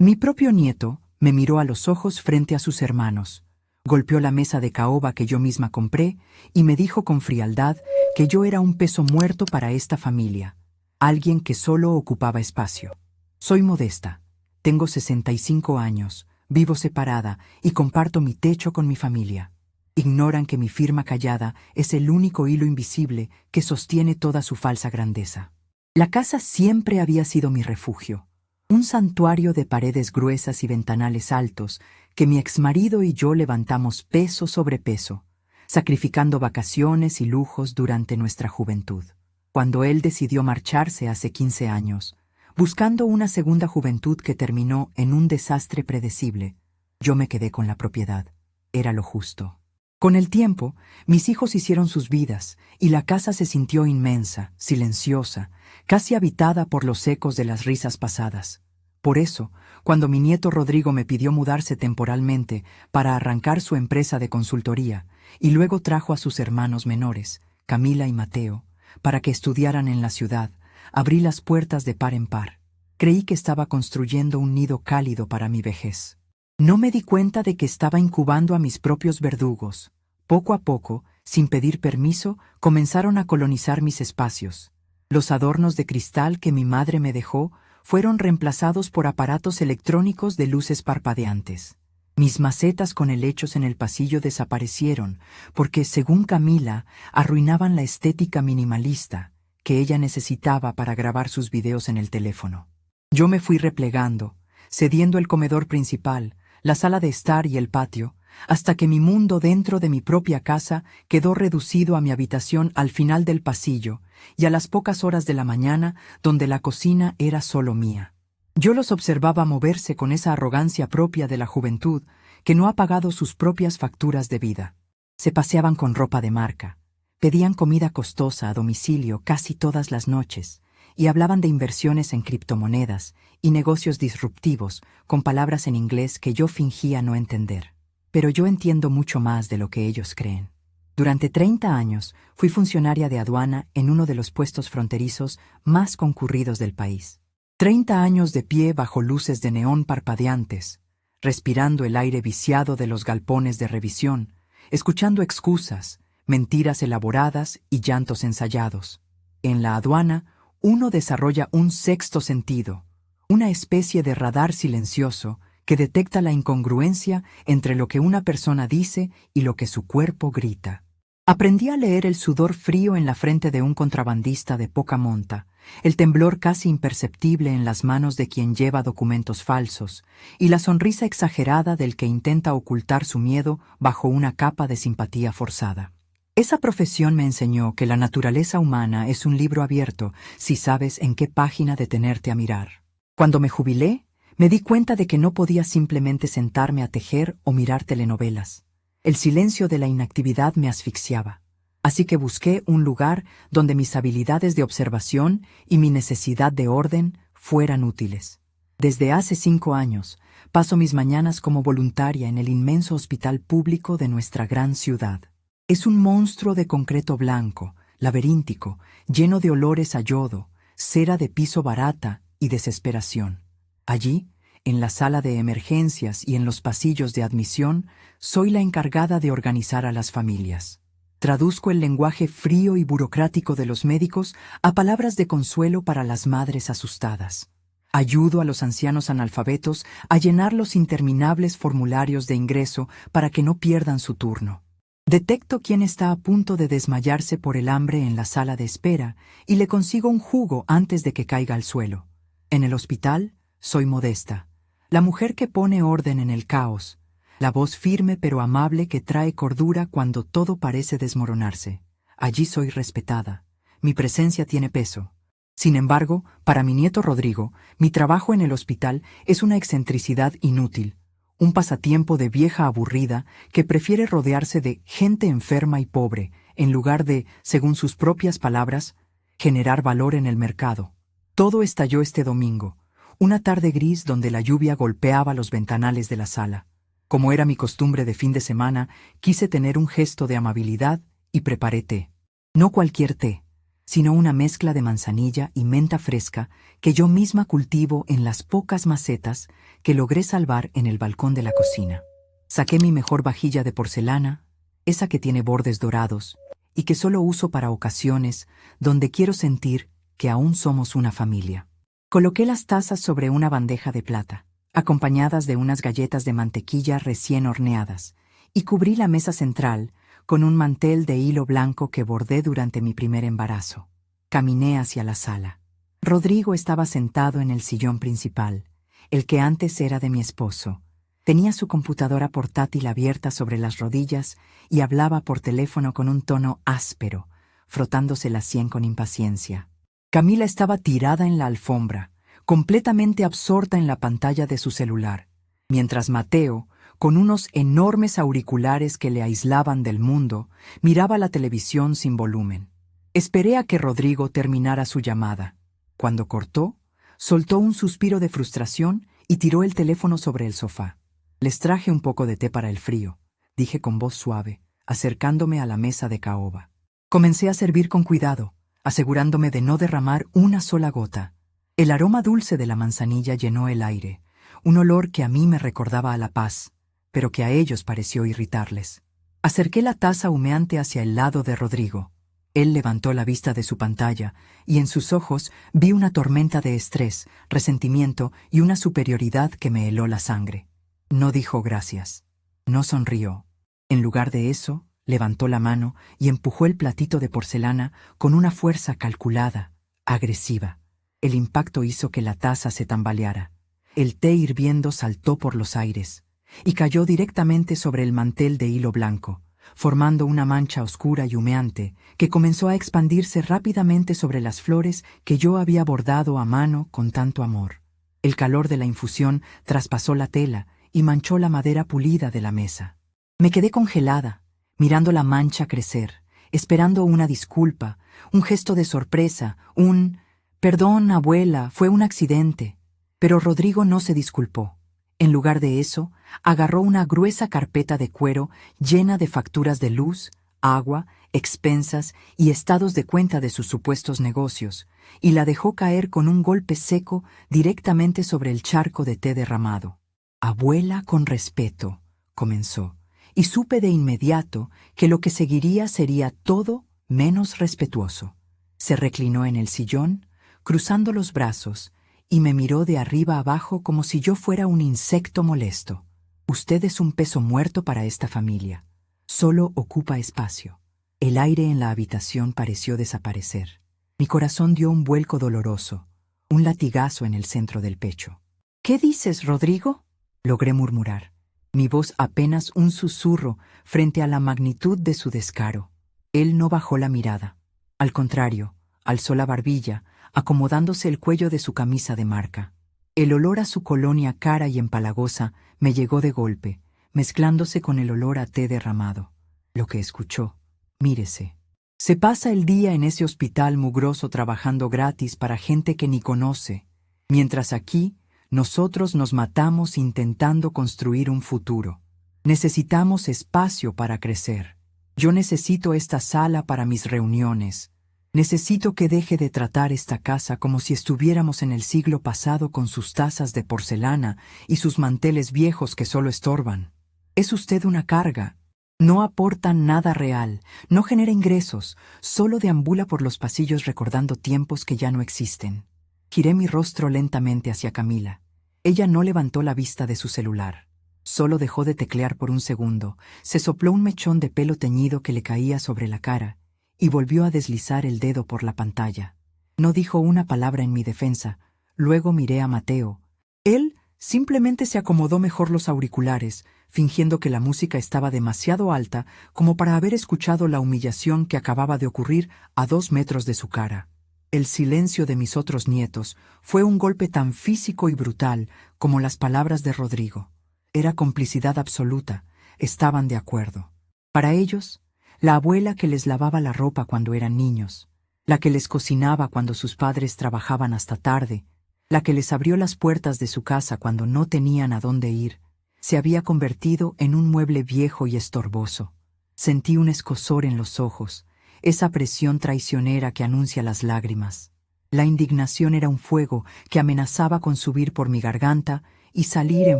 Mi propio nieto me miró a los ojos frente a sus hermanos, golpeó la mesa de caoba que yo misma compré y me dijo con frialdad que yo era un peso muerto para esta familia, alguien que solo ocupaba espacio. Soy modesta, tengo 65 años, vivo separada y comparto mi techo con mi familia. Ignoran que mi firma callada es el único hilo invisible que sostiene toda su falsa grandeza. La casa siempre había sido mi refugio, un santuario de paredes gruesas y ventanales altos que mi exmarido y yo levantamos peso sobre peso, sacrificando vacaciones y lujos durante nuestra juventud. Cuando él decidió marcharse hace 15 años, buscando una segunda juventud que terminó en un desastre predecible, yo me quedé con la propiedad. Era lo justo. Con el tiempo, mis hijos hicieron sus vidas y la casa se sintió inmensa, silenciosa, casi habitada por los ecos de las risas pasadas. Por eso, cuando mi nieto Rodrigo me pidió mudarse temporalmente para arrancar su empresa de consultoría y luego trajo a sus hermanos menores, Camila y Mateo, para que estudiaran en la ciudad, abrí las puertas de par en par. Creí que estaba construyendo un nido cálido para mi vejez. No me di cuenta de que estaba incubando a mis propios verdugos. Poco a poco, sin pedir permiso, comenzaron a colonizar mis espacios. Los adornos de cristal que mi madre me dejó fueron reemplazados por aparatos electrónicos de luces parpadeantes. Mis macetas con helechos en el pasillo desaparecieron porque, según Camila, arruinaban la estética minimalista que ella necesitaba para grabar sus videos en el teléfono. Yo me fui replegando, cediendo el comedor principal, la sala de estar y el patio, hasta que mi mundo dentro de mi propia casa quedó reducido a mi habitación al final del pasillo y a las pocas horas de la mañana donde la cocina era solo mía. Yo los observaba moverse con esa arrogancia propia de la juventud que no ha pagado sus propias facturas de vida. Se paseaban con ropa de marca, pedían comida costosa a domicilio casi todas las noches y hablaban de inversiones en criptomonedas y negocios disruptivos con palabras en inglés que yo fingía no entender. Pero yo entiendo mucho más de lo que ellos creen. Durante 30 años fui funcionaria de aduana en uno de los puestos fronterizos más concurridos del país. 30 años de pie bajo luces de neón parpadeantes, respirando el aire viciado de los galpones de revisión, escuchando excusas, mentiras elaboradas y llantos ensayados. En la aduana, uno desarrolla un sexto sentido, una especie de radar silencioso que detecta la incongruencia entre lo que una persona dice y lo que su cuerpo grita. Aprendí a leer el sudor frío en la frente de un contrabandista de poca monta, el temblor casi imperceptible en las manos de quien lleva documentos falsos y la sonrisa exagerada del que intenta ocultar su miedo bajo una capa de simpatía forzada. Esa profesión me enseñó que la naturaleza humana es un libro abierto si sabes en qué página detenerte a mirar. Cuando me jubilé, me di cuenta de que no podía simplemente sentarme a tejer o mirar telenovelas. El silencio de la inactividad me asfixiaba. Así que busqué un lugar donde mis habilidades de observación y mi necesidad de orden fueran útiles. Desde hace 5 años, paso mis mañanas como voluntaria en el inmenso hospital público de nuestra gran ciudad. Es un monstruo de concreto blanco, laberíntico, lleno de olores a yodo, cera de piso barata y desesperación. Allí, en la sala de emergencias y en los pasillos de admisión, soy la encargada de organizar a las familias. Traduzco el lenguaje frío y burocrático de los médicos a palabras de consuelo para las madres asustadas. Ayudo a los ancianos analfabetos a llenar los interminables formularios de ingreso para que no pierdan su turno. Detecto quién está a punto de desmayarse por el hambre en la sala de espera y le consigo un jugo antes de que caiga al suelo. En el hospital, soy modesta, la mujer que pone orden en el caos, la voz firme pero amable que trae cordura cuando todo parece desmoronarse. Allí soy respetada, mi presencia tiene peso. Sin embargo, para mi nieto Rodrigo, mi trabajo en el hospital es una excentricidad inútil, un pasatiempo de vieja aburrida que prefiere rodearse de gente enferma y pobre, en lugar de, según sus propias palabras, generar valor en el mercado. Todo estalló este domingo, una tarde gris donde la lluvia golpeaba los ventanales de la sala. Como era mi costumbre de fin de semana, quise tener un gesto de amabilidad y preparé té. No cualquier té, sino una mezcla de manzanilla y menta fresca que yo misma cultivo en las pocas macetas que logré salvar en el balcón de la cocina. Saqué mi mejor vajilla de porcelana, esa que tiene bordes dorados, y que solo uso para ocasiones donde quiero sentir que aún somos una familia. Coloqué las tazas sobre una bandeja de plata, acompañadas de unas galletas de mantequilla recién horneadas, y cubrí la mesa central con un mantel de hilo blanco que bordé durante mi primer embarazo. Caminé hacia la sala. Rodrigo estaba sentado en el sillón principal, el que antes era de mi esposo. Tenía su computadora portátil abierta sobre las rodillas y hablaba por teléfono con un tono áspero, frotándose la sien con impaciencia. Camila estaba tirada en la alfombra, completamente absorta en la pantalla de su celular, mientras Mateo, con unos enormes auriculares que le aislaban del mundo, miraba la televisión sin volumen. Esperé a que Rodrigo terminara su llamada. Cuando cortó, soltó un suspiro de frustración y tiró el teléfono sobre el sofá. «Les traje un poco de té para el frío», dije con voz suave, acercándome a la mesa de caoba. Comencé a servir con cuidado, asegurándome de no derramar una sola gota. El aroma dulce de la manzanilla llenó el aire, un olor que a mí me recordaba a la paz, pero que a ellos pareció irritarles. Acerqué la taza humeante hacia el lado de Rodrigo. Él levantó la vista de su pantalla y en sus ojos vi una tormenta de estrés, resentimiento y una superioridad que me heló la sangre. No dijo gracias. No sonrió. En lugar de eso, levantó la mano y empujó el platito de porcelana con una fuerza calculada, agresiva. El impacto hizo que la taza se tambaleara. El té hirviendo saltó por los aires y cayó directamente sobre el mantel de hilo blanco, formando una mancha oscura y humeante que comenzó a expandirse rápidamente sobre las flores que yo había bordado a mano con tanto amor. El calor de la infusión traspasó la tela y manchó la madera pulida de la mesa. Me quedé congelada, mirando la mancha crecer, esperando una disculpa, un gesto de sorpresa, un «Perdón, abuela, fue un accidente». Pero Rodrigo no se disculpó. En lugar de eso, agarró una gruesa carpeta de cuero llena de facturas de luz, agua, expensas y estados de cuenta de sus supuestos negocios, y la dejó caer con un golpe seco directamente sobre el charco de té derramado. «Abuela, con respeto», comenzó, y supe de inmediato que lo que seguiría sería todo menos respetuoso. Se reclinó en el sillón, cruzando los brazos, y me miró de arriba abajo como si yo fuera un insecto molesto. «Usted es un peso muerto para esta familia. Solo ocupa espacio». El aire en la habitación pareció desaparecer. Mi corazón dio un vuelco doloroso, un latigazo en el centro del pecho. «¿Qué dices, Rodrigo?», logré murmurar, mi voz apenas un susurro frente a la magnitud de su descaro. Él no bajó la mirada. Al contrario, alzó la barbilla, acomodándose el cuello de su camisa de marca. El olor a su colonia cara y empalagosa me llegó de golpe, mezclándose con el olor a té derramado. Lo que escuchó: «Mírese. Se pasa el día en ese hospital mugroso trabajando gratis para gente que ni conoce, mientras aquí nosotros nos matamos intentando construir un futuro. Necesitamos espacio para crecer. Yo necesito esta sala para mis reuniones. Necesito que deje de tratar esta casa como si estuviéramos en el siglo pasado con sus tazas de porcelana y sus manteles viejos que solo estorban. Es usted una carga. No aporta nada real, no genera ingresos, solo deambula por los pasillos recordando tiempos que ya no existen». Giré mi rostro lentamente hacia Camila. Ella no levantó la vista de su celular. Solo dejó de teclear por un segundo, se sopló un mechón de pelo teñido que le caía sobre la cara y volvió a deslizar el dedo por la pantalla. No dijo una palabra en mi defensa. Luego miré a Mateo. Él simplemente se acomodó mejor los auriculares, fingiendo que la música estaba demasiado alta como para haber escuchado la humillación que acababa de ocurrir a 2 metros de su cara. El silencio de mis otros nietos fue un golpe tan físico y brutal como las palabras de Rodrigo. Era complicidad absoluta, estaban de acuerdo. Para ellos, la abuela que les lavaba la ropa cuando eran niños, la que les cocinaba cuando sus padres trabajaban hasta tarde, la que les abrió las puertas de su casa cuando no tenían a dónde ir, se había convertido en un mueble viejo y estorboso. Sentí un escozor en los ojos, esa presión traicionera que anuncia las lágrimas. La indignación era un fuego que amenazaba con subir por mi garganta y salir en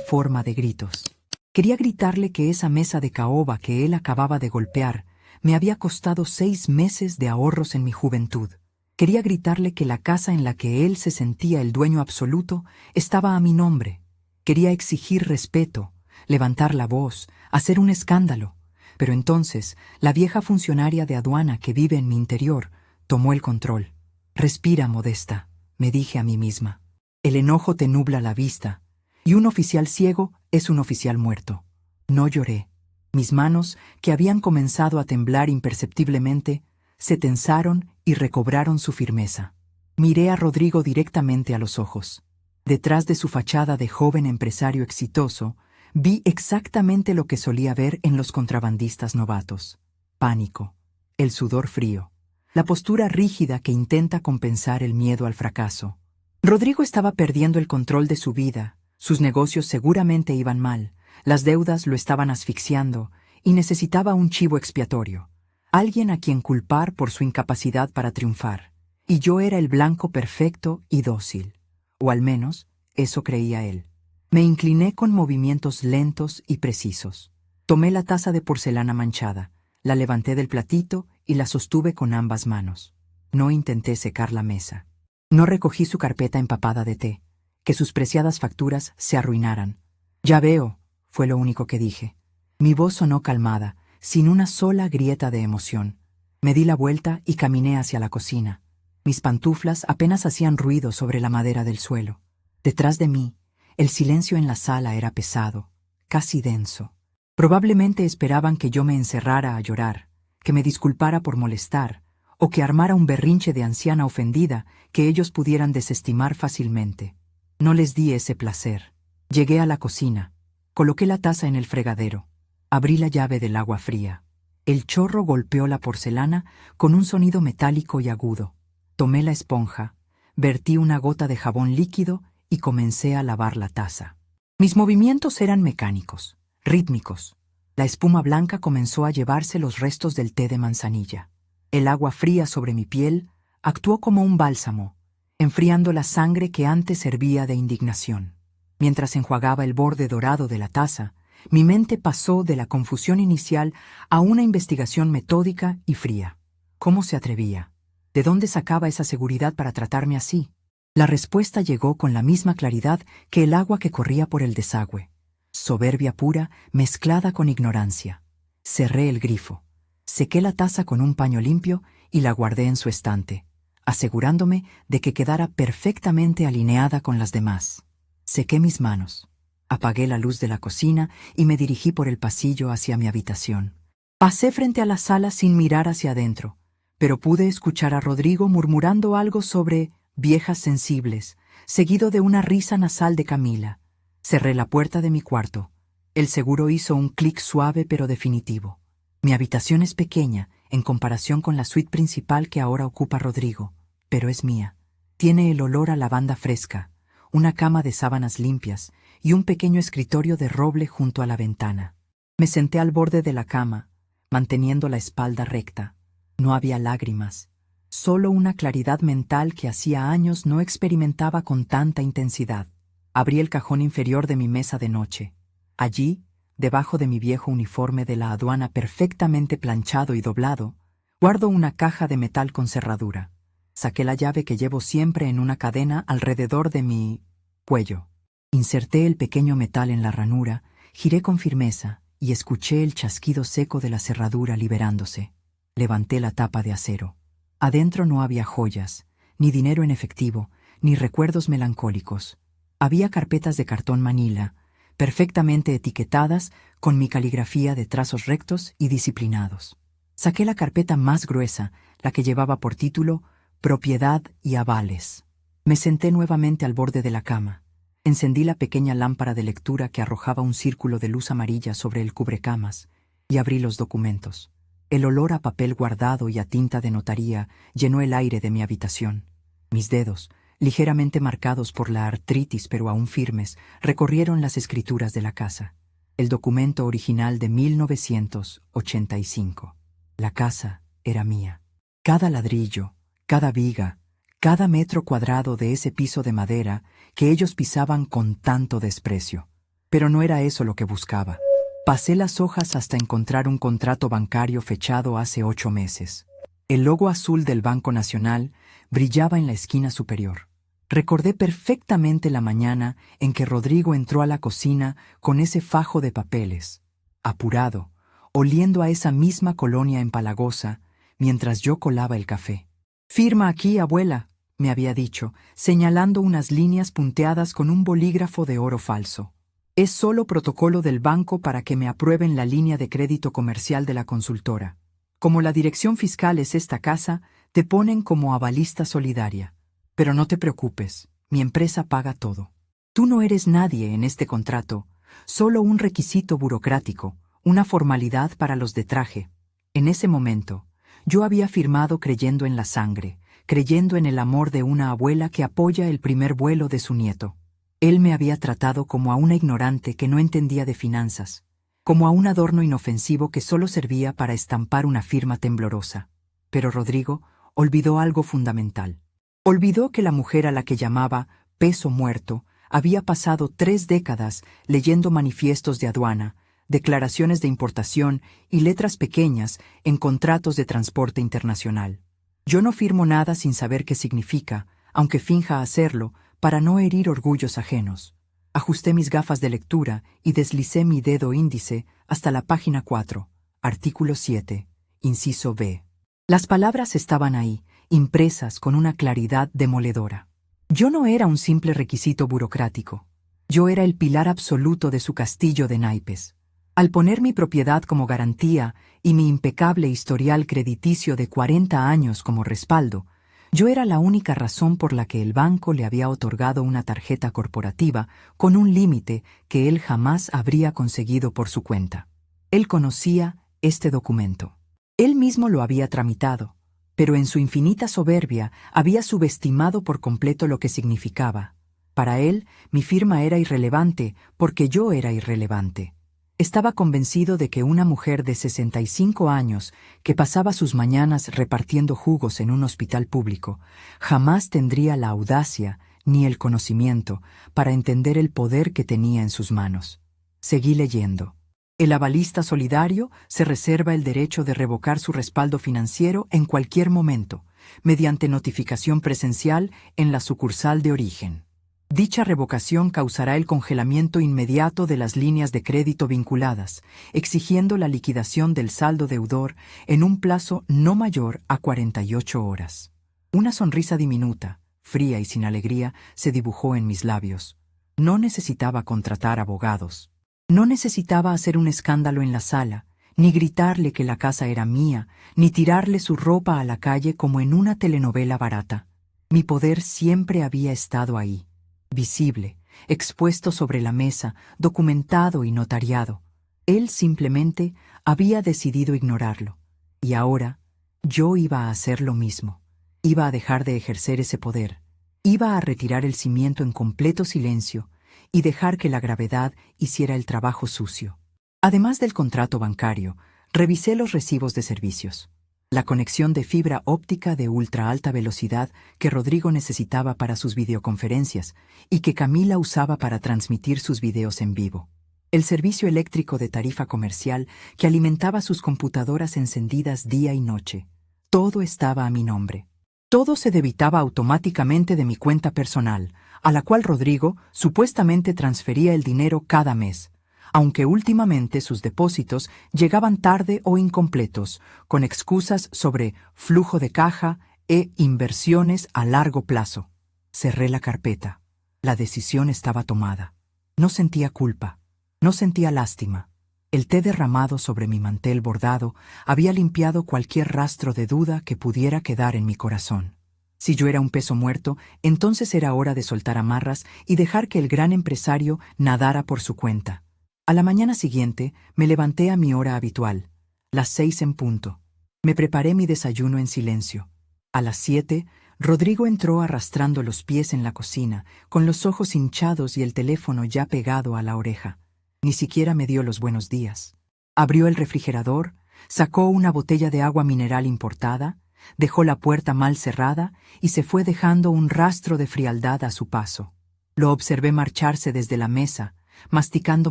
forma de gritos. Quería gritarle que esa mesa de caoba que él acababa de golpear me había costado 6 meses de ahorros en mi juventud. Quería gritarle que la casa en la que él se sentía el dueño absoluto estaba a mi nombre. Quería exigir respeto, levantar la voz, hacer un escándalo. Pero entonces, la vieja funcionaria de aduana que vive en mi interior tomó el control. «Respira, Modesta», me dije a mí misma. El enojo te nubla la vista, y un oficial ciego es un oficial muerto. No lloré. Mis manos, que habían comenzado a temblar imperceptiblemente, se tensaron y recobraron su firmeza. Miré a Rodrigo directamente a los ojos. Detrás de su fachada de joven empresario exitoso, vi exactamente lo que solía ver en los contrabandistas novatos. Pánico, el sudor frío, la postura rígida que intenta compensar el miedo al fracaso. Rodrigo estaba perdiendo el control de su vida, sus negocios seguramente iban mal, las deudas lo estaban asfixiando y necesitaba un chivo expiatorio, alguien a quien culpar por su incapacidad para triunfar. Y yo era el blanco perfecto y dócil, o al menos eso creía él. Me incliné con movimientos lentos y precisos. Tomé la taza de porcelana manchada, la levanté del platito y la sostuve con ambas manos. No intenté secar la mesa. No recogí su carpeta empapada de té, que sus preciadas facturas se arruinaran. «Ya veo», fue lo único que dije. Mi voz sonó calmada, sin una sola grieta de emoción. Me di la vuelta y caminé hacia la cocina. Mis pantuflas apenas hacían ruido sobre la madera del suelo. Detrás de mí, el silencio en la sala era pesado, casi denso. Probablemente esperaban que yo me encerrara a llorar, que me disculpara por molestar, o que armara un berrinche de anciana ofendida que ellos pudieran desestimar fácilmente. No les di ese placer. Llegué a la cocina, coloqué la taza en el fregadero, abrí la llave del agua fría. El chorro golpeó la porcelana con un sonido metálico y agudo. Tomé la esponja, vertí una gota de jabón líquido y comencé a lavar la taza. Mis movimientos eran mecánicos, rítmicos. La espuma blanca comenzó a llevarse los restos del té de manzanilla. El agua fría sobre mi piel actuó como un bálsamo, enfriando la sangre que antes hervía de indignación. Mientras enjuagaba el borde dorado de la taza, mi mente pasó de la confusión inicial a una investigación metódica y fría. ¿Cómo se atrevía? ¿De dónde sacaba esa seguridad para tratarme así? La respuesta llegó con la misma claridad que el agua que corría por el desagüe. Soberbia pura mezclada con ignorancia. Cerré el grifo. Sequé la taza con un paño limpio y la guardé en su estante, asegurándome de que quedara perfectamente alineada con las demás. Sequé mis manos. Apagué la luz de la cocina y me dirigí por el pasillo hacia mi habitación. Pasé frente a la sala sin mirar hacia adentro, pero pude escuchar a Rodrigo murmurando algo sobre viejas sensibles, seguido de una risa nasal de Camila. Cerré la puerta de mi cuarto. El seguro hizo un clic suave pero definitivo. Mi habitación es pequeña en comparación con la suite principal que ahora ocupa Rodrigo, pero es mía. Tiene el olor a lavanda fresca, una cama de sábanas limpias y un pequeño escritorio de roble junto a la ventana. Me senté al borde de la cama, manteniendo la espalda recta. No había lágrimas, solo una claridad mental que hacía años no experimentaba con tanta intensidad. Abrí el cajón inferior de mi mesa de noche. Allí, debajo de mi viejo uniforme de la aduana perfectamente planchado y doblado, guardo una caja de metal con cerradura. Saqué la llave que llevo siempre en una cadena alrededor de mi cuello. Inserté el pequeño metal en la ranura, giré con firmeza y escuché el chasquido seco de la cerradura liberándose. Levanté la tapa de acero. Adentro no había joyas, ni dinero en efectivo, ni recuerdos melancólicos. Había carpetas de cartón manila, perfectamente etiquetadas con mi caligrafía de trazos rectos y disciplinados. Saqué la carpeta más gruesa, la que llevaba por título Propiedad y avales. Me senté nuevamente al borde de la cama. Encendí la pequeña lámpara de lectura que arrojaba un círculo de luz amarilla sobre el cubrecamas y abrí los documentos. El olor a papel guardado y a tinta de notaría llenó el aire de mi habitación. Mis dedos, ligeramente marcados por la artritis pero aún firmes, recorrieron las escrituras de la casa. El documento original de 1985. La casa era mía. Cada ladrillo, cada viga, cada metro cuadrado de ese piso de madera que ellos pisaban con tanto desprecio. Pero no era eso lo que buscaba. Pasé las hojas hasta encontrar un contrato bancario fechado hace 8 meses. El logo azul del Banco Nacional brillaba en la esquina superior. Recordé perfectamente la mañana en que Rodrigo entró a la cocina con ese fajo de papeles, apurado, oliendo a esa misma colonia empalagosa, mientras yo colaba el café. «Firma aquí, abuela», me había dicho, señalando unas líneas punteadas con un bolígrafo de oro falso. «Es solo protocolo del banco para que me aprueben la línea de crédito comercial de la consultora. Como la dirección fiscal es esta casa, te ponen como avalista solidaria. Pero no te preocupes, mi empresa paga todo. Tú no eres nadie en este contrato, solo un requisito burocrático, una formalidad para los de traje». En ese momento, yo había firmado creyendo en la sangre, creyendo en el amor de una abuela que apoya el primer vuelo de su nieto. Él me había tratado como a una ignorante que no entendía de finanzas, como a un adorno inofensivo que solo servía para estampar una firma temblorosa. Pero Rodrigo olvidó algo fundamental. Olvidó que la mujer a la que llamaba peso muerto había pasado 3 décadas leyendo manifiestos de aduana, declaraciones de importación y letras pequeñas en contratos de transporte internacional. Yo no firmo nada sin saber qué significa, aunque finja hacerlo, para no herir orgullos ajenos. Ajusté mis gafas de lectura y deslicé mi dedo índice hasta la página 4, artículo 7, inciso B. Las palabras estaban ahí, impresas con una claridad demoledora. Yo no era un simple requisito burocrático. Yo era el pilar absoluto de su castillo de naipes. Al poner mi propiedad como garantía y mi impecable historial crediticio de 40 años como respaldo, yo era la única razón por la que el banco le había otorgado una tarjeta corporativa con un límite que él jamás habría conseguido por su cuenta. Él conocía este documento. Él mismo lo había tramitado, pero en su infinita soberbia había subestimado por completo lo que significaba. Para él, mi firma era irrelevante porque yo era irrelevante. Estaba convencido de que una mujer de 65 años, que pasaba sus mañanas repartiendo jugos en un hospital público, jamás tendría la audacia ni el conocimiento para entender el poder que tenía en sus manos. Seguí leyendo. El avalista solidario se reserva el derecho de revocar su respaldo financiero en cualquier momento, mediante notificación presencial en la sucursal de origen. Dicha revocación causará el congelamiento inmediato de las líneas de crédito vinculadas, exigiendo la liquidación del saldo deudor en un plazo no mayor a 48 horas. Una sonrisa diminuta, fría y sin alegría, se dibujó en mis labios. No necesitaba contratar abogados. No necesitaba hacer un escándalo en la sala, ni gritarle que la casa era mía, ni tirarle su ropa a la calle como en una telenovela barata. Mi poder siempre había estado ahí, visible, expuesto sobre la mesa, documentado y notariado. Él simplemente había decidido ignorarlo. Y ahora yo iba a hacer lo mismo. Iba a dejar de ejercer ese poder. Iba a retirar el cimiento en completo silencio y dejar que la gravedad hiciera el trabajo sucio. Además del contrato bancario, revisé los recibos de servicios. La conexión de fibra óptica de ultra alta velocidad que Rodrigo necesitaba para sus videoconferencias y que Camila usaba para transmitir sus videos en vivo. El servicio eléctrico de tarifa comercial que alimentaba sus computadoras encendidas día y noche. Todo estaba a mi nombre. Todo se debitaba automáticamente de mi cuenta personal, a la cual Rodrigo supuestamente transfería el dinero cada mes, aunque últimamente sus depósitos llegaban tarde o incompletos, con excusas sobre flujo de caja e inversiones a largo plazo. Cerré la carpeta. La decisión estaba tomada. No sentía culpa, no sentía lástima. El té derramado sobre mi mantel bordado había limpiado cualquier rastro de duda que pudiera quedar en mi corazón. Si yo era un peso muerto, entonces era hora de soltar amarras y dejar que el gran empresario nadara por su cuenta. A la mañana siguiente me levanté a mi hora habitual, las 6 en punto. Me preparé mi desayuno en silencio. A las 7, Rodrigo entró arrastrando los pies en la cocina, con los ojos hinchados y el teléfono ya pegado a la oreja. Ni siquiera me dio los buenos días. Abrió el refrigerador, sacó una botella de agua mineral importada, Dejó la puerta mal cerrada y se fue dejando un rastro de frialdad a su paso. Lo observé marcharse desde la mesa, masticando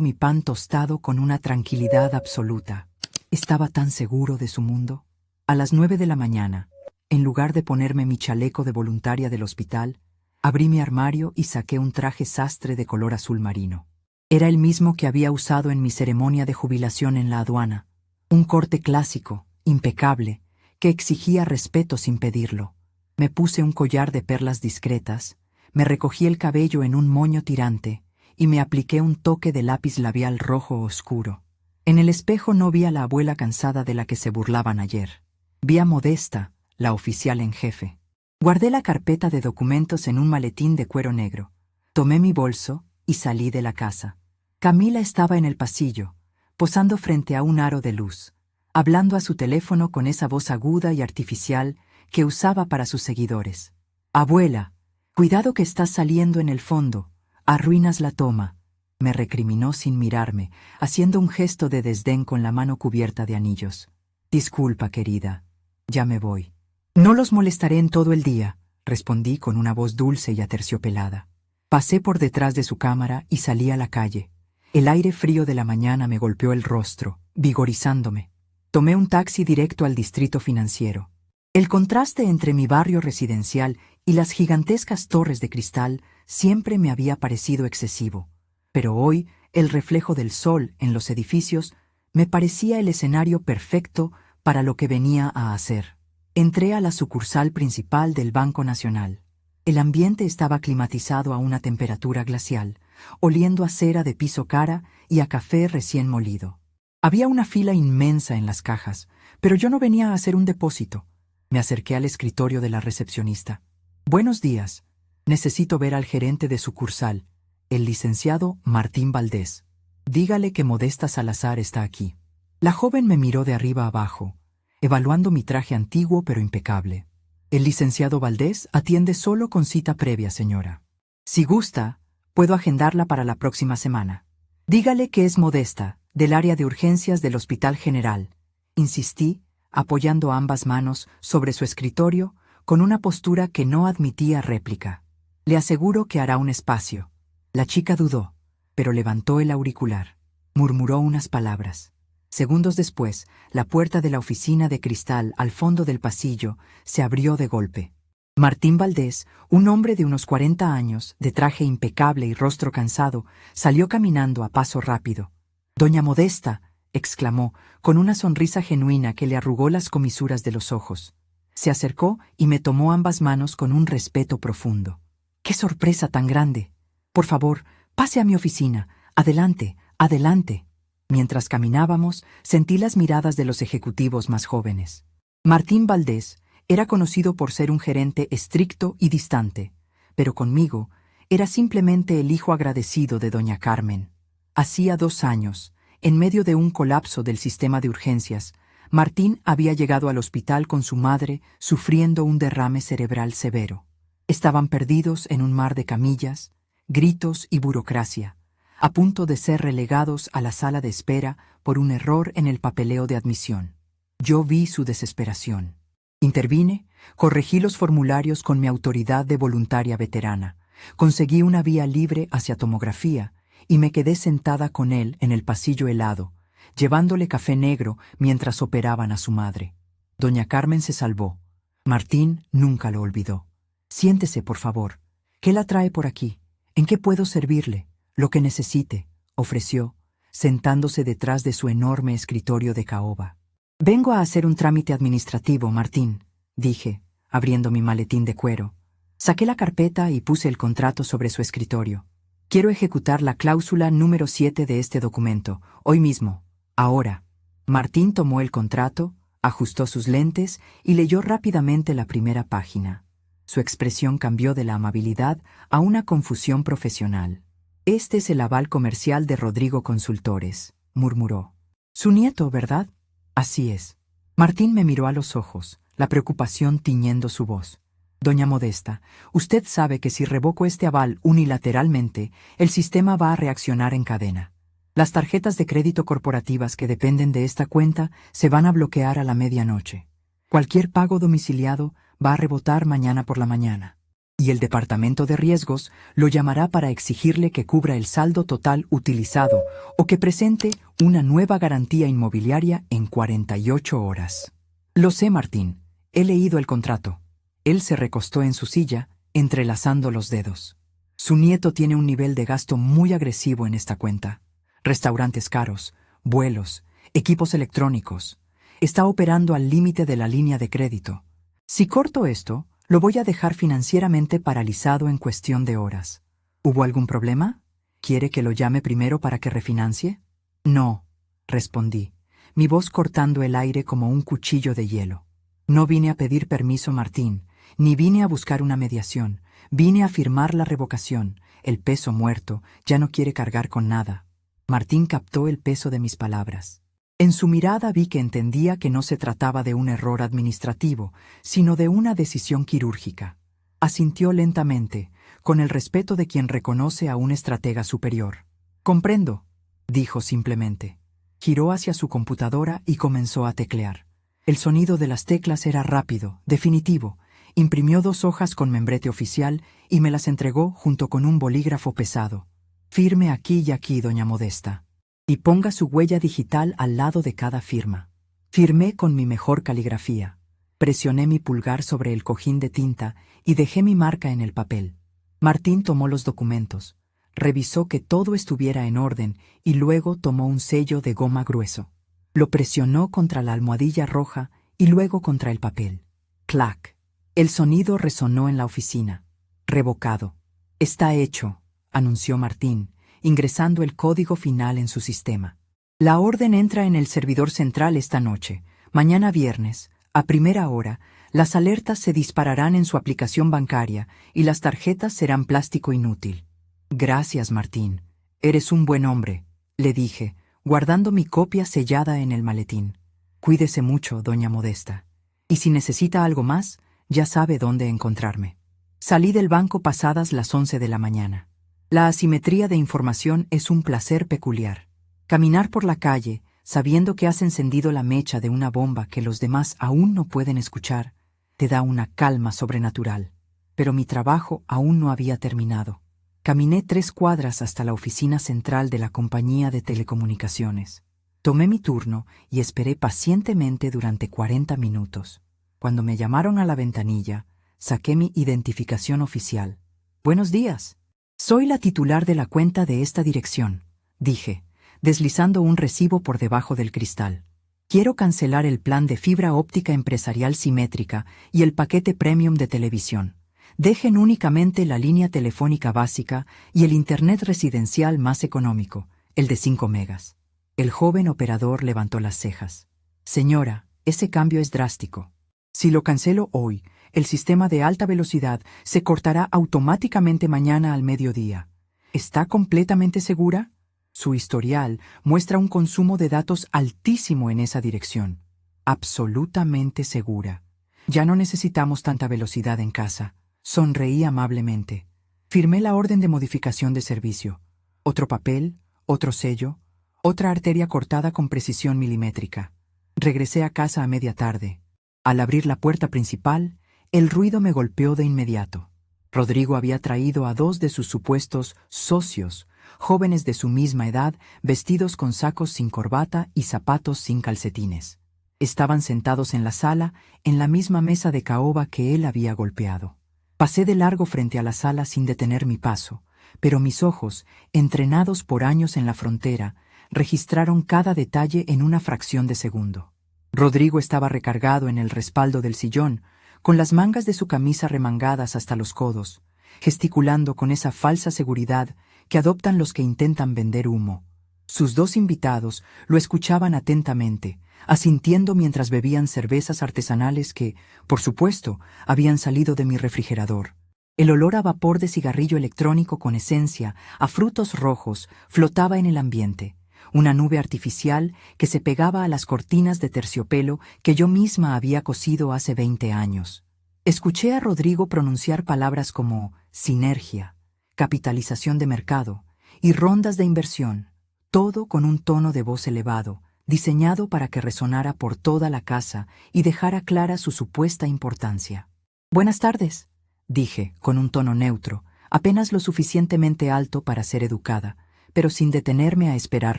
mi pan tostado con una tranquilidad absoluta. Estaba tan seguro de su mundo. A las 9 de la mañana, en lugar de ponerme mi chaleco de voluntaria del hospital, abrí mi armario y saqué un traje sastre de color azul marino. Era el mismo que había usado en mi ceremonia de jubilación en la aduana. Un corte clásico, impecable, que exigía respeto sin pedirlo. Me puse un collar de perlas discretas, me recogí el cabello en un moño tirante y me apliqué un toque de lápiz labial rojo oscuro. En el espejo no vi a la abuela cansada de la que se burlaban ayer. Vi a Modesta, la oficial en jefe. Guardé la carpeta de documentos en un maletín de cuero negro. Tomé mi bolso y salí de la casa. Camila estaba en el pasillo, posando frente a un aro de luz, hablando a su teléfono con esa voz aguda y artificial que usaba para sus seguidores. «Abuela, cuidado que estás saliendo en el fondo, arruinas la toma», me recriminó sin mirarme, haciendo un gesto de desdén con la mano cubierta de anillos. «Disculpa, querida, ya me voy». «No los molestaré en todo el día», respondí con una voz dulce y aterciopelada. Pasé por detrás de su cámara y salí a la calle. El aire frío de la mañana me golpeó el rostro, vigorizándome. Tomé un taxi directo al distrito financiero. El contraste entre mi barrio residencial y las gigantescas torres de cristal siempre me había parecido excesivo, pero hoy el reflejo del sol en los edificios me parecía el escenario perfecto para lo que venía a hacer. Entré a la sucursal principal del Banco Nacional. El ambiente estaba climatizado a una temperatura glacial, oliendo a cera de piso cara y a café recién molido. Había una fila inmensa en las cajas, pero yo no venía a hacer un depósito. Me acerqué al escritorio de la recepcionista. «Buenos días. Necesito ver al gerente de sucursal, el licenciado Martín Valdés. Dígale que Modesta Salazar está aquí». La joven me miró de arriba abajo, evaluando mi traje antiguo pero impecable. «El licenciado Valdés atiende solo con cita previa, señora. Si gusta, puedo agendarla para la próxima semana. Dígale que es Modesta, del área de urgencias del Hospital General», insistí, apoyando ambas manos sobre su escritorio con una postura que no admitía réplica. «Le aseguro que hará un espacio». La chica dudó, pero levantó el auricular. Murmuró unas palabras. Segundos después, la puerta de la oficina de cristal al fondo del pasillo se abrió de golpe. Martín Valdés, un hombre de unos 40 años, de traje impecable y rostro cansado, salió caminando a paso rápido. «Doña Modesta», exclamó, con una sonrisa genuina que le arrugó las comisuras de los ojos. Se acercó y me tomó ambas manos con un respeto profundo. «¡Qué sorpresa tan grande! Por favor, pase a mi oficina. Adelante, adelante». Mientras caminábamos, sentí las miradas de los ejecutivos más jóvenes. Martín Valdés era conocido por ser un gerente estricto y distante, pero conmigo era simplemente el hijo agradecido de doña Carmen. Hacía 2 años, en medio de un colapso del sistema de urgencias, Martín había llegado al hospital con su madre sufriendo un derrame cerebral severo. Estaban perdidos en un mar de camillas, gritos y burocracia, a punto de ser relegados a la sala de espera por un error en el papeleo de admisión. Yo vi su desesperación. Intervine, corregí los formularios con mi autoridad de voluntaria veterana, conseguí una vía libre hacia tomografía y me quedé sentada con él en el pasillo helado, llevándole café negro mientras operaban a su madre. Doña Carmen se salvó. Martín nunca lo olvidó. «Siéntese, por favor. ¿Qué la trae por aquí? ¿En qué puedo servirle?» «Lo que necesite», ofreció, sentándose detrás de su enorme escritorio de caoba. «Vengo a hacer un trámite administrativo, Martín», dije, abriendo mi maletín de cuero. Saqué la carpeta y puse el contrato sobre su escritorio. «Quiero ejecutar la cláusula número 7 de este documento, hoy mismo, ahora». Martín tomó el contrato, ajustó sus lentes y leyó rápidamente la primera página. Su expresión cambió de la amabilidad a una confusión profesional. «Este es el aval comercial de Rodrigo Consultores», murmuró. «Su nieto, ¿verdad?» «Así es». Martín me miró a los ojos, la preocupación tiñendo su voz. «Doña Modesta, usted sabe que si revoco este aval unilateralmente, el sistema va a reaccionar en cadena. Las tarjetas de crédito corporativas que dependen de esta cuenta se van a bloquear a la medianoche. Cualquier pago domiciliado va a rebotar mañana por la mañana. Y el departamento de riesgos lo llamará para exigirle que cubra el saldo total utilizado o que presente una nueva garantía inmobiliaria en 48 horas. Lo sé, Martín. He leído el contrato. Él se recostó en su silla, entrelazando los dedos. Su nieto tiene un nivel de gasto muy agresivo en esta cuenta. Restaurantes caros, vuelos, equipos electrónicos. Está operando al límite de la línea de crédito. Si corto esto, lo voy a dejar financieramente paralizado en cuestión de horas. ¿Hubo algún problema? ¿Quiere que lo llame primero para que refinancie? No, respondí, mi voz cortando el aire como un cuchillo de hielo. No vine a pedir permiso, Martín, ni vine a buscar una mediación. Vine a firmar la revocación. El peso muerto ya no quiere cargar con nada. Martín captó el peso de mis palabras. En su mirada vi que entendía que no se trataba de un error administrativo, sino de una decisión quirúrgica. Asintió lentamente, con el respeto de quien reconoce a un estratega superior. «Comprendo», dijo simplemente. Giró hacia su computadora y comenzó a teclear. El sonido de las teclas era rápido, definitivo. Imprimió 2 hojas con membrete oficial y me las entregó junto con un bolígrafo pesado. «Firme aquí y aquí, doña Modesta. Y ponga su huella digital al lado de cada firma». Firmé con mi mejor caligrafía. Presioné mi pulgar sobre el cojín de tinta y dejé mi marca en el papel. Martín tomó los documentos, revisó que todo estuviera en orden y luego tomó un sello de goma grueso. Lo presionó contra la almohadilla roja y luego contra el papel. ¡Clac! El sonido resonó en la oficina. «Revocado». «Está hecho», anunció Martín, ingresando el código final en su sistema. «La orden entra en el servidor central esta noche. Mañana viernes, a primera hora, las alertas se dispararán en su aplicación bancaria y las tarjetas serán plástico inútil». «Gracias, Martín. Eres un buen hombre», le dije, guardando mi copia sellada en el maletín. «Cuídese mucho, doña Modesta. Y si necesita algo más, ya sabe dónde encontrarme». Salí del banco pasadas las 11 de la mañana. La asimetría de información es un placer peculiar. Caminar por la calle, sabiendo que has encendido la mecha de una bomba que los demás aún no pueden escuchar, te da una calma sobrenatural. Pero mi trabajo aún no había terminado. Caminé 3 cuadras hasta la oficina central de la compañía de telecomunicaciones. Tomé mi turno y esperé pacientemente durante 40 minutos. Cuando me llamaron a la ventanilla, saqué mi identificación oficial. «Buenos días. Soy la titular de la cuenta de esta dirección», dije, deslizando un recibo por debajo del cristal. «Quiero cancelar el plan de fibra óptica empresarial simétrica y el paquete premium de televisión. Dejen únicamente la línea telefónica básica y el internet residencial más económico, el de 5 megas». El joven operador levantó las cejas. «Señora, ese cambio es drástico. Si lo cancelo hoy, el sistema de alta velocidad se cortará automáticamente mañana al mediodía. ¿Está completamente segura? Su historial muestra un consumo de datos altísimo en esa dirección». «Absolutamente segura. Ya no necesitamos tanta velocidad en casa». Sonreí amablemente. Firmé la orden de modificación de servicio. Otro papel, otro sello, otra arteria cortada con precisión milimétrica. Regresé a casa a media tarde. Al abrir la puerta principal, el ruido me golpeó de inmediato. Rodrigo había traído a 2 de sus supuestos socios, jóvenes de su misma edad, vestidos con sacos sin corbata y zapatos sin calcetines. Estaban sentados en la sala, en la misma mesa de caoba que él había golpeado. Pasé de largo frente a la sala sin detener mi paso, pero mis ojos, entrenados por años en la frontera, registraron cada detalle en una fracción de segundo. Rodrigo estaba recargado en el respaldo del sillón, con las mangas de su camisa remangadas hasta los codos, gesticulando con esa falsa seguridad que adoptan los que intentan vender humo. Sus 2 invitados lo escuchaban atentamente, asintiendo mientras bebían cervezas artesanales que, por supuesto, habían salido de mi refrigerador. El olor a vapor de cigarrillo electrónico con esencia, a frutos rojos, flotaba en el ambiente, una nube artificial que se pegaba a las cortinas de terciopelo que yo misma había cosido hace 20 años. Escuché a Rodrigo pronunciar palabras como sinergia, capitalización de mercado y rondas de inversión, todo con un tono de voz elevado, diseñado para que resonara por toda la casa y dejara clara su supuesta importancia. «Buenas tardes», dije, con un tono neutro, apenas lo suficientemente alto para ser educada, pero sin detenerme a esperar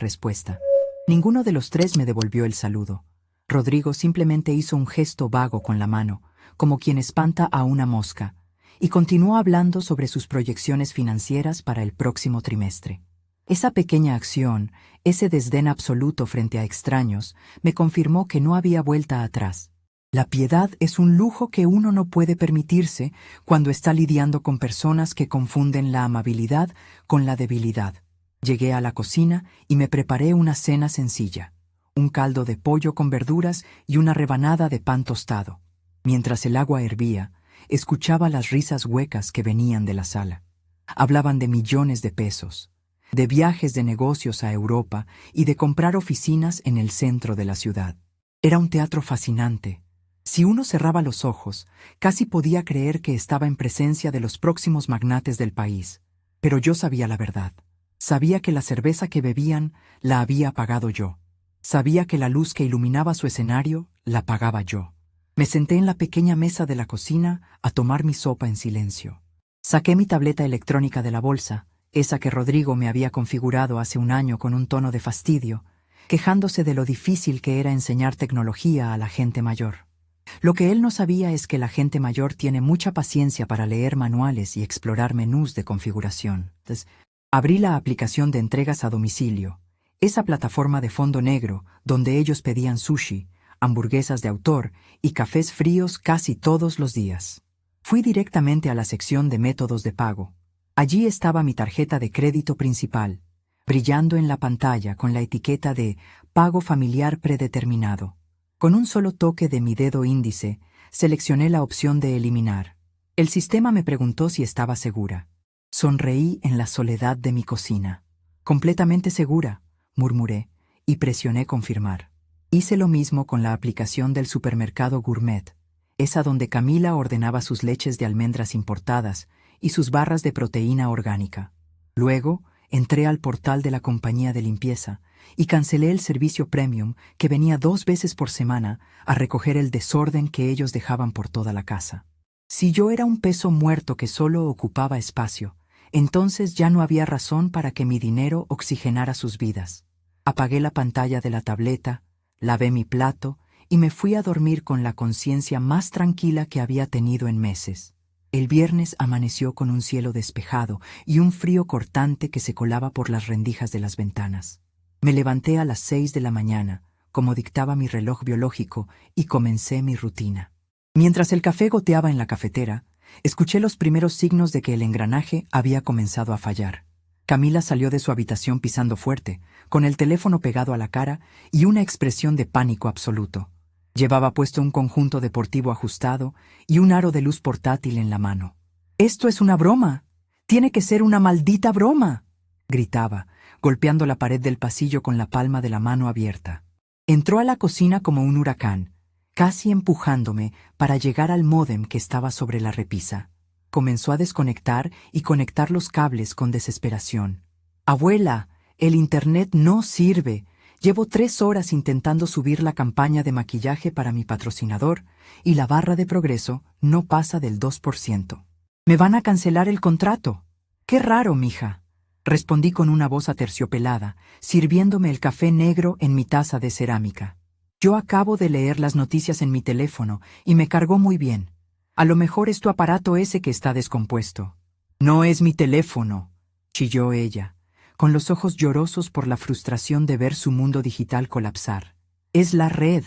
respuesta. Ninguno de los tres me devolvió el saludo. Rodrigo simplemente hizo un gesto vago con la mano, como quien espanta a una mosca, y continuó hablando sobre sus proyecciones financieras para el próximo trimestre. Esa pequeña acción, ese desdén absoluto frente a extraños, me confirmó que no había vuelta atrás. La piedad es un lujo que uno no puede permitirse cuando está lidiando con personas que confunden la amabilidad con la debilidad. Llegué a la cocina y me preparé una cena sencilla, un caldo de pollo con verduras y una rebanada de pan tostado. Mientras el agua hervía, escuchaba las risas huecas que venían de la sala. Hablaban de millones de pesos, de viajes de negocios a Europa y de comprar oficinas en el centro de la ciudad. Era un teatro fascinante. Si uno cerraba los ojos, casi podía creer que estaba en presencia de los próximos magnates del país. Pero yo sabía la verdad. Sabía que la cerveza que bebían la había pagado yo. Sabía que la luz que iluminaba su escenario la pagaba yo. Me senté en la pequeña mesa de la cocina a tomar mi sopa en silencio. Saqué mi tableta electrónica de la bolsa, esa que Rodrigo me había configurado hace un año con un tono de fastidio, quejándose de lo difícil que era enseñar tecnología a la gente mayor. Lo que él no sabía es que la gente mayor tiene mucha paciencia para leer manuales y explorar menús de configuración. Entonces, abrí la aplicación de entregas a domicilio, esa plataforma de fondo negro donde ellos pedían sushi, hamburguesas de autor y cafés fríos casi todos los días. Fui directamente a la sección de métodos de pago. Allí estaba mi tarjeta de crédito principal, brillando en la pantalla con la etiqueta de Pago familiar predeterminado. Con un solo toque de mi dedo índice, seleccioné la opción de eliminar. El sistema me preguntó si estaba segura. Sonreí en la soledad de mi cocina. «Completamente segura», murmuré, y presioné confirmar. Hice lo mismo con la aplicación del supermercado Gourmet, esa donde Camila ordenaba sus leches de almendras importadas y sus barras de proteína orgánica. Luego, entré al portal de la compañía de limpieza y cancelé el servicio premium que venía 2 veces por semana a recoger el desorden que ellos dejaban por toda la casa. Si yo era un peso muerto que solo ocupaba espacio, entonces ya no había razón para que mi dinero oxigenara sus vidas. Apagué la pantalla de la tableta, lavé mi plato y me fui a dormir con la conciencia más tranquila que había tenido en meses. El viernes amaneció con un cielo despejado y un frío cortante que se colaba por las rendijas de las ventanas. Me levanté a las 6 de la mañana, como dictaba mi reloj biológico, y comencé mi rutina. Mientras el café goteaba en la cafetera, escuché los primeros signos de que el engranaje había comenzado a fallar. Camila salió de su habitación pisando fuerte, con el teléfono pegado a la cara y una expresión de pánico absoluto. Llevaba puesto un conjunto deportivo ajustado y un aro de luz portátil en la mano. «¡Esto es una broma! ¡Tiene que ser una maldita broma!», gritaba, golpeando la pared del pasillo con la palma de la mano abierta. Entró a la cocina como un huracán, casi empujándome para llegar al módem que estaba sobre la repisa. Comenzó a desconectar y conectar los cables con desesperación. «Abuela, el internet no sirve. Llevo 3 horas intentando subir la campaña de maquillaje para mi patrocinador y la barra de progreso no pasa del 2%. Me van a cancelar el contrato». «Qué raro, mija», respondí con una voz aterciopelada, sirviéndome el café negro en mi taza de cerámica. «Yo acabo de leer las noticias en mi teléfono y me cargó muy bien. A lo mejor es tu aparato ese que está descompuesto». «No es mi teléfono», chilló ella, con los ojos llorosos por la frustración de ver su mundo digital colapsar. «Es la red.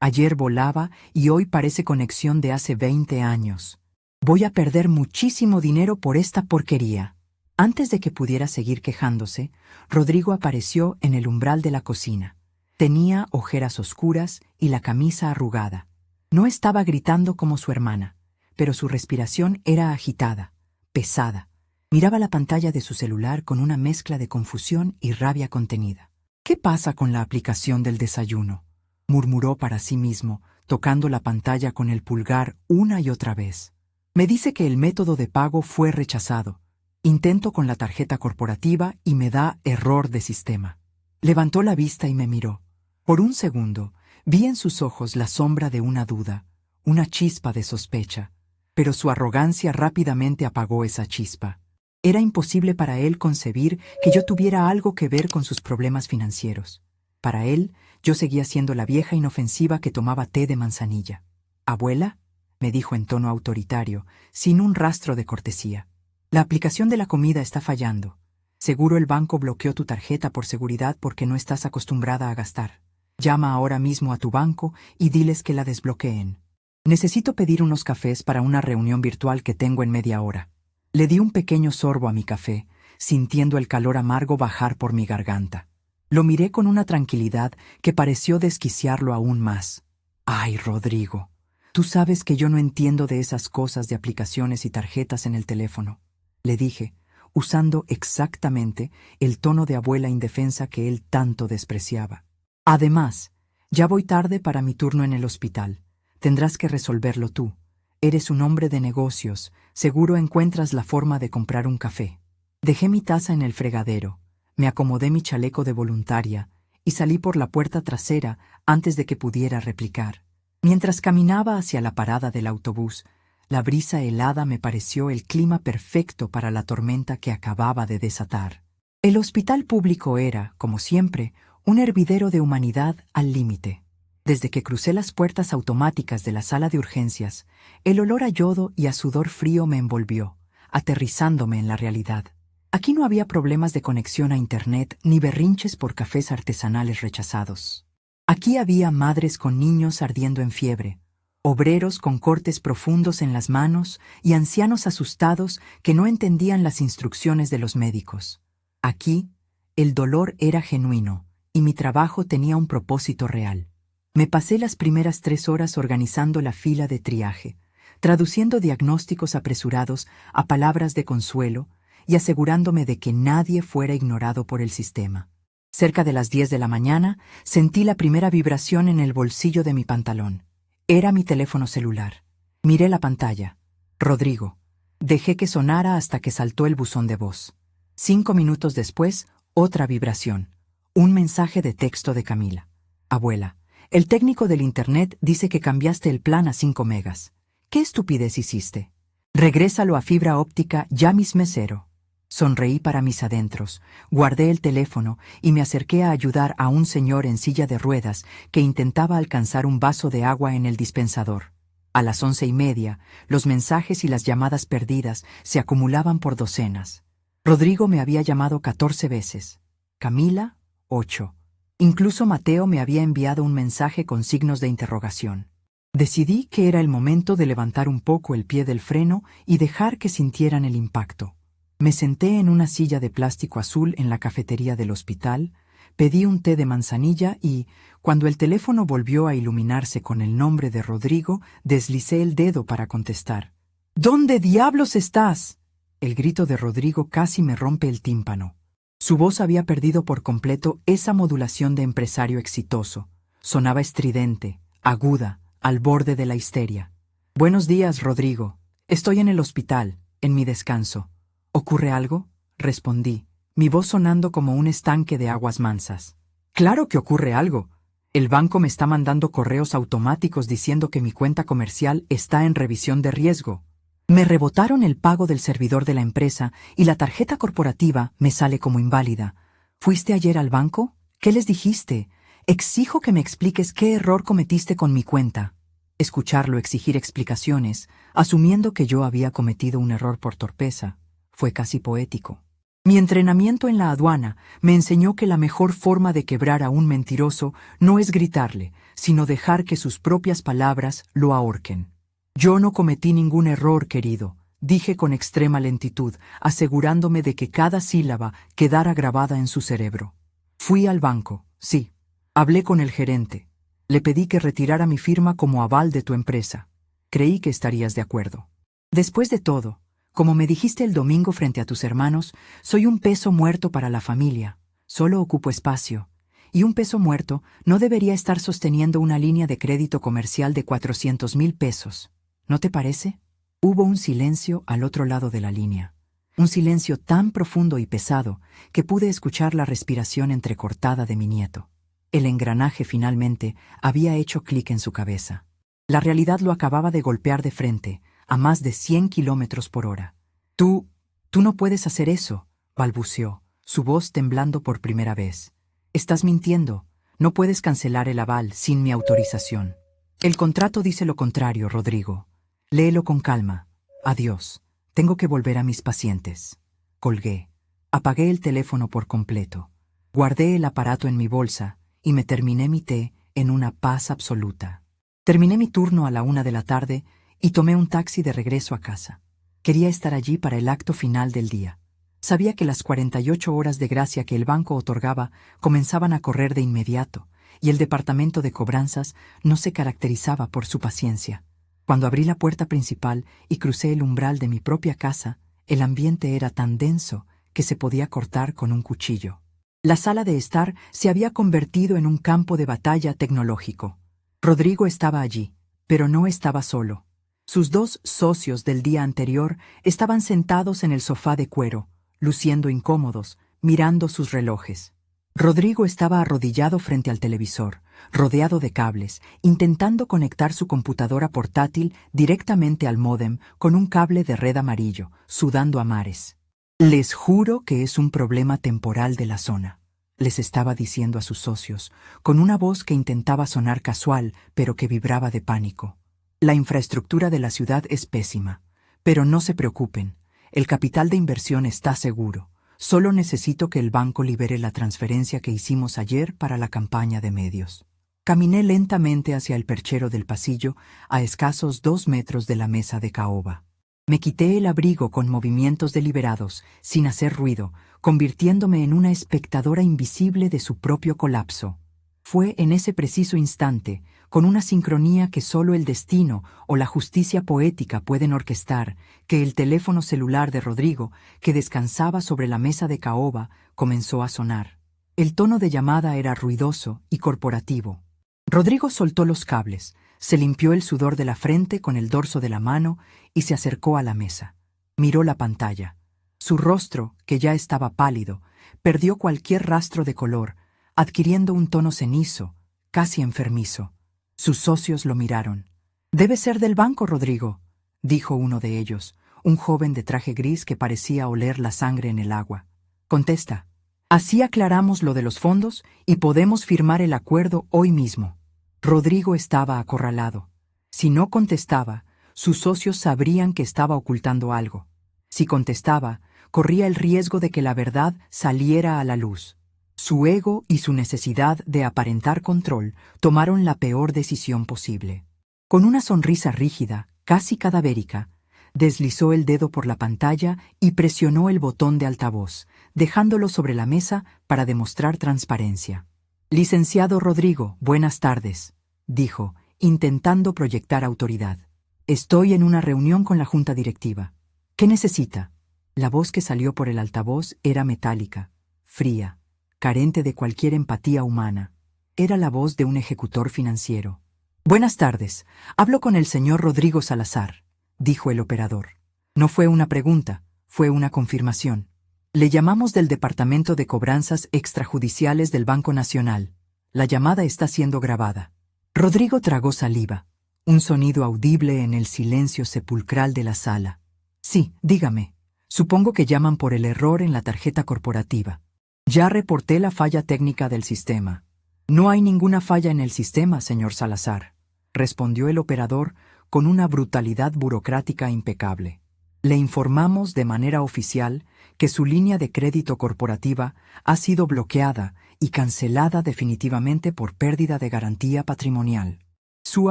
Ayer volaba y hoy parece conexión de hace 20 años. Voy a perder muchísimo dinero por esta porquería». Antes de que pudiera seguir quejándose, Rodrigo apareció en el umbral de la cocina. Tenía ojeras oscuras y la camisa arrugada. No estaba gritando como su hermana, pero su respiración era agitada, pesada. Miraba la pantalla de su celular con una mezcla de confusión y rabia contenida. «¿Qué pasa con la aplicación del desayuno?», murmuró para sí mismo, tocando la pantalla con el pulgar una y otra vez. «Me dice que el método de pago fue rechazado. Intento con la tarjeta corporativa y me da error de sistema». Levantó la vista y me miró. Por un segundo, vi en sus ojos la sombra de una duda, una chispa de sospecha, pero su arrogancia rápidamente apagó esa chispa. Era imposible para él concebir que yo tuviera algo que ver con sus problemas financieros. Para él, yo seguía siendo la vieja inofensiva que tomaba té de manzanilla. «Abuela», me dijo en tono autoritario, sin un rastro de cortesía. «La aplicación de la comida está fallando. Seguro el banco bloqueó tu tarjeta por seguridad porque no estás acostumbrada a gastar. Llama ahora mismo a tu banco y diles que la desbloqueen. Necesito pedir unos cafés para una reunión virtual que tengo en media hora». Le di un pequeño sorbo a mi café, sintiendo el calor amargo bajar por mi garganta. Lo miré con una tranquilidad que pareció desquiciarlo aún más. «Ay, Rodrigo, tú sabes que yo no entiendo de esas cosas de aplicaciones y tarjetas en el teléfono», le dije, usando exactamente el tono de abuela indefensa que él tanto despreciaba. «Además, ya voy tarde para mi turno en el hospital. Tendrás que resolverlo tú. Eres un hombre de negocios, seguro encuentras la forma de comprar un café». Dejé mi taza en el fregadero, me acomodé mi chaleco de voluntaria y salí por la puerta trasera antes de que pudiera replicar. Mientras caminaba hacia la parada del autobús, la brisa helada me pareció el clima perfecto para la tormenta que acababa de desatar. El hospital público era, como siempre, un hervidero de humanidad al límite. Desde que crucé las puertas automáticas de la sala de urgencias, el olor a yodo y a sudor frío me envolvió, aterrizándome en la realidad. Aquí no había problemas de conexión a Internet ni berrinches por cafés artesanales rechazados. Aquí había madres con niños ardiendo en fiebre, obreros con cortes profundos en las manos y ancianos asustados que no entendían las instrucciones de los médicos. Aquí, el dolor era genuino y mi trabajo tenía un propósito real. Me pasé las primeras 3 horas organizando la fila de triaje, traduciendo diagnósticos apresurados a palabras de consuelo y asegurándome de que nadie fuera ignorado por el sistema. Cerca de las 10 de la mañana, sentí la primera vibración en el bolsillo de mi pantalón. Era mi teléfono celular. Miré la pantalla. «Rodrigo». Dejé que sonara hasta que saltó el buzón de voz. 5 minutos después, otra vibración. Un mensaje de texto de Camila. «Abuela, el técnico del Internet dice que cambiaste el plan a 5 megas. ¿Qué estupidez hiciste? Regrésalo a fibra óptica ya mismero». Sonreí para mis adentros, guardé el teléfono y me acerqué a ayudar a un señor en silla de ruedas que intentaba alcanzar un vaso de agua en el dispensador. A las 11:30, los mensajes y las llamadas perdidas se acumulaban por docenas. Rodrigo me había llamado 14 veces. Camila, 8. Incluso Mateo me había enviado un mensaje con signos de interrogación. Decidí que era el momento de levantar un poco el pie del freno y dejar que sintieran el impacto. Me senté en una silla de plástico azul en la cafetería del hospital, pedí un té de manzanilla y, cuando el teléfono volvió a iluminarse con el nombre de Rodrigo, deslicé el dedo para contestar. «¿Dónde diablos estás?». El grito de Rodrigo casi me rompe el tímpano. Su voz había perdido por completo esa modulación de empresario exitoso. Sonaba estridente, aguda, al borde de la histeria. «Buenos días, Rodrigo. Estoy en el hospital, en mi descanso». «¿Ocurre algo?», respondí, mi voz sonando como un estanque de aguas mansas. «Claro que ocurre algo. El banco me está mandando correos automáticos diciendo que mi cuenta comercial está en revisión de riesgo. Me rebotaron el pago del servidor de la empresa y la tarjeta corporativa me sale como inválida. ¿Fuiste ayer al banco? ¿Qué les dijiste? Exijo que me expliques qué error cometiste con mi cuenta». Escucharlo exigir explicaciones, asumiendo que yo había cometido un error por torpeza, fue casi poético. Mi entrenamiento en la aduana me enseñó que la mejor forma de quebrar a un mentiroso no es gritarle, sino dejar que sus propias palabras lo ahorquen. «Yo no cometí ningún error, querido», dije con extrema lentitud, asegurándome de que cada sílaba quedara grabada en su cerebro. «Fui al banco, sí. Hablé con el gerente. Le pedí que retirara mi firma como aval de tu empresa. Creí que estarías de acuerdo. Después de todo, como me dijiste el domingo frente a tus hermanos, soy un peso muerto para la familia. Solo ocupo espacio. Y un peso muerto no debería estar sosteniendo una línea de crédito comercial de 400,000 pesos. ¿No te parece?». Hubo un silencio al otro lado de la línea. Un silencio tan profundo y pesado que pude escuchar la respiración entrecortada de mi nieto. El engranaje finalmente había hecho clic en su cabeza. La realidad lo acababa de golpear de frente, a más de 100 kilómetros por hora. Tú no puedes hacer eso, balbuceó, su voz temblando por primera vez. Estás mintiendo. No puedes cancelar el aval sin mi autorización. El contrato dice lo contrario, Rodrigo. Léelo con calma. Adiós. Tengo que volver a mis pacientes. Colgué. Apagué el teléfono por completo. Guardé el aparato en mi bolsa y me terminé mi té en una paz absoluta. Terminé mi turno a la 1 de la tarde y tomé un taxi de regreso a casa. Quería estar allí para el acto final del día. Sabía que las 48 horas de gracia que el banco otorgaba comenzaban a correr de inmediato, y el departamento de cobranzas no se caracterizaba por su paciencia. Cuando abrí la puerta principal y crucé el umbral de mi propia casa, el ambiente era tan denso que se podía cortar con un cuchillo. La sala de estar se había convertido en un campo de batalla tecnológico. Rodrigo estaba allí, pero no estaba solo. Sus dos socios del día anterior estaban sentados en el sofá de cuero, luciendo incómodos, mirando sus relojes. Rodrigo estaba arrodillado frente al televisor, rodeado de cables, intentando conectar su computadora portátil directamente al módem con un cable de red amarillo, sudando a mares. Les juro que es un problema temporal de la zona, les estaba diciendo a sus socios, con una voz que intentaba sonar casual, pero que vibraba de pánico. La infraestructura de la ciudad es pésima, pero no se preocupen. El capital de inversión está seguro. Solo necesito que el banco libere la transferencia que hicimos ayer para la campaña de medios. Caminé lentamente hacia el perchero del pasillo, a escasos 2 metros de la mesa de caoba. Me quité el abrigo con movimientos deliberados, sin hacer ruido, convirtiéndome en una espectadora invisible de su propio colapso. Fue en ese preciso instante, con una sincronía que solo el destino o la justicia poética pueden orquestar, que el teléfono celular de Rodrigo, que descansaba sobre la mesa de caoba, comenzó a sonar. El tono de llamada era ruidoso y corporativo. Rodrigo soltó los cables, se limpió el sudor de la frente con el dorso de la mano y se acercó a la mesa. Miró la pantalla. Su rostro, que ya estaba pálido, perdió cualquier rastro de color, adquiriendo un tono cenizo, casi enfermizo. Sus socios lo miraron. «Debe ser del banco, Rodrigo», dijo uno de ellos, un joven de traje gris que parecía oler la sangre en el agua. «Contesta. Así aclaramos lo de los fondos y podemos firmar el acuerdo hoy mismo». Rodrigo estaba acorralado. Si no contestaba, sus socios sabrían que estaba ocultando algo. Si contestaba, corría el riesgo de que la verdad saliera a la luz. Su ego y su necesidad de aparentar control tomaron la peor decisión posible. Con una sonrisa rígida, casi cadavérica, deslizó el dedo por la pantalla y presionó el botón de altavoz, dejándolo sobre la mesa para demostrar transparencia. «Licenciado Rodrigo, buenas tardes», dijo, intentando proyectar autoridad. «Estoy en una reunión con la junta directiva. ¿Qué necesita?» La voz que salió por el altavoz era metálica, fría, carente de cualquier empatía humana. Era la voz de un ejecutor financiero. «Buenas tardes. Hablo con el señor Rodrigo Salazar», dijo el operador. No fue una pregunta, fue una confirmación. «Le llamamos del Departamento de Cobranzas Extrajudiciales del Banco Nacional. La llamada está siendo grabada». Rodrigo tragó saliva, un sonido audible en el silencio sepulcral de la sala. «Sí, dígame. Supongo que llaman por el error en la tarjeta corporativa. Ya reporté la falla técnica del sistema». «No hay ninguna falla en el sistema, señor Salazar», respondió el operador con una brutalidad burocrática impecable. «Le informamos de manera oficial que su línea de crédito corporativa ha sido bloqueada y cancelada definitivamente por pérdida de garantía patrimonial. Su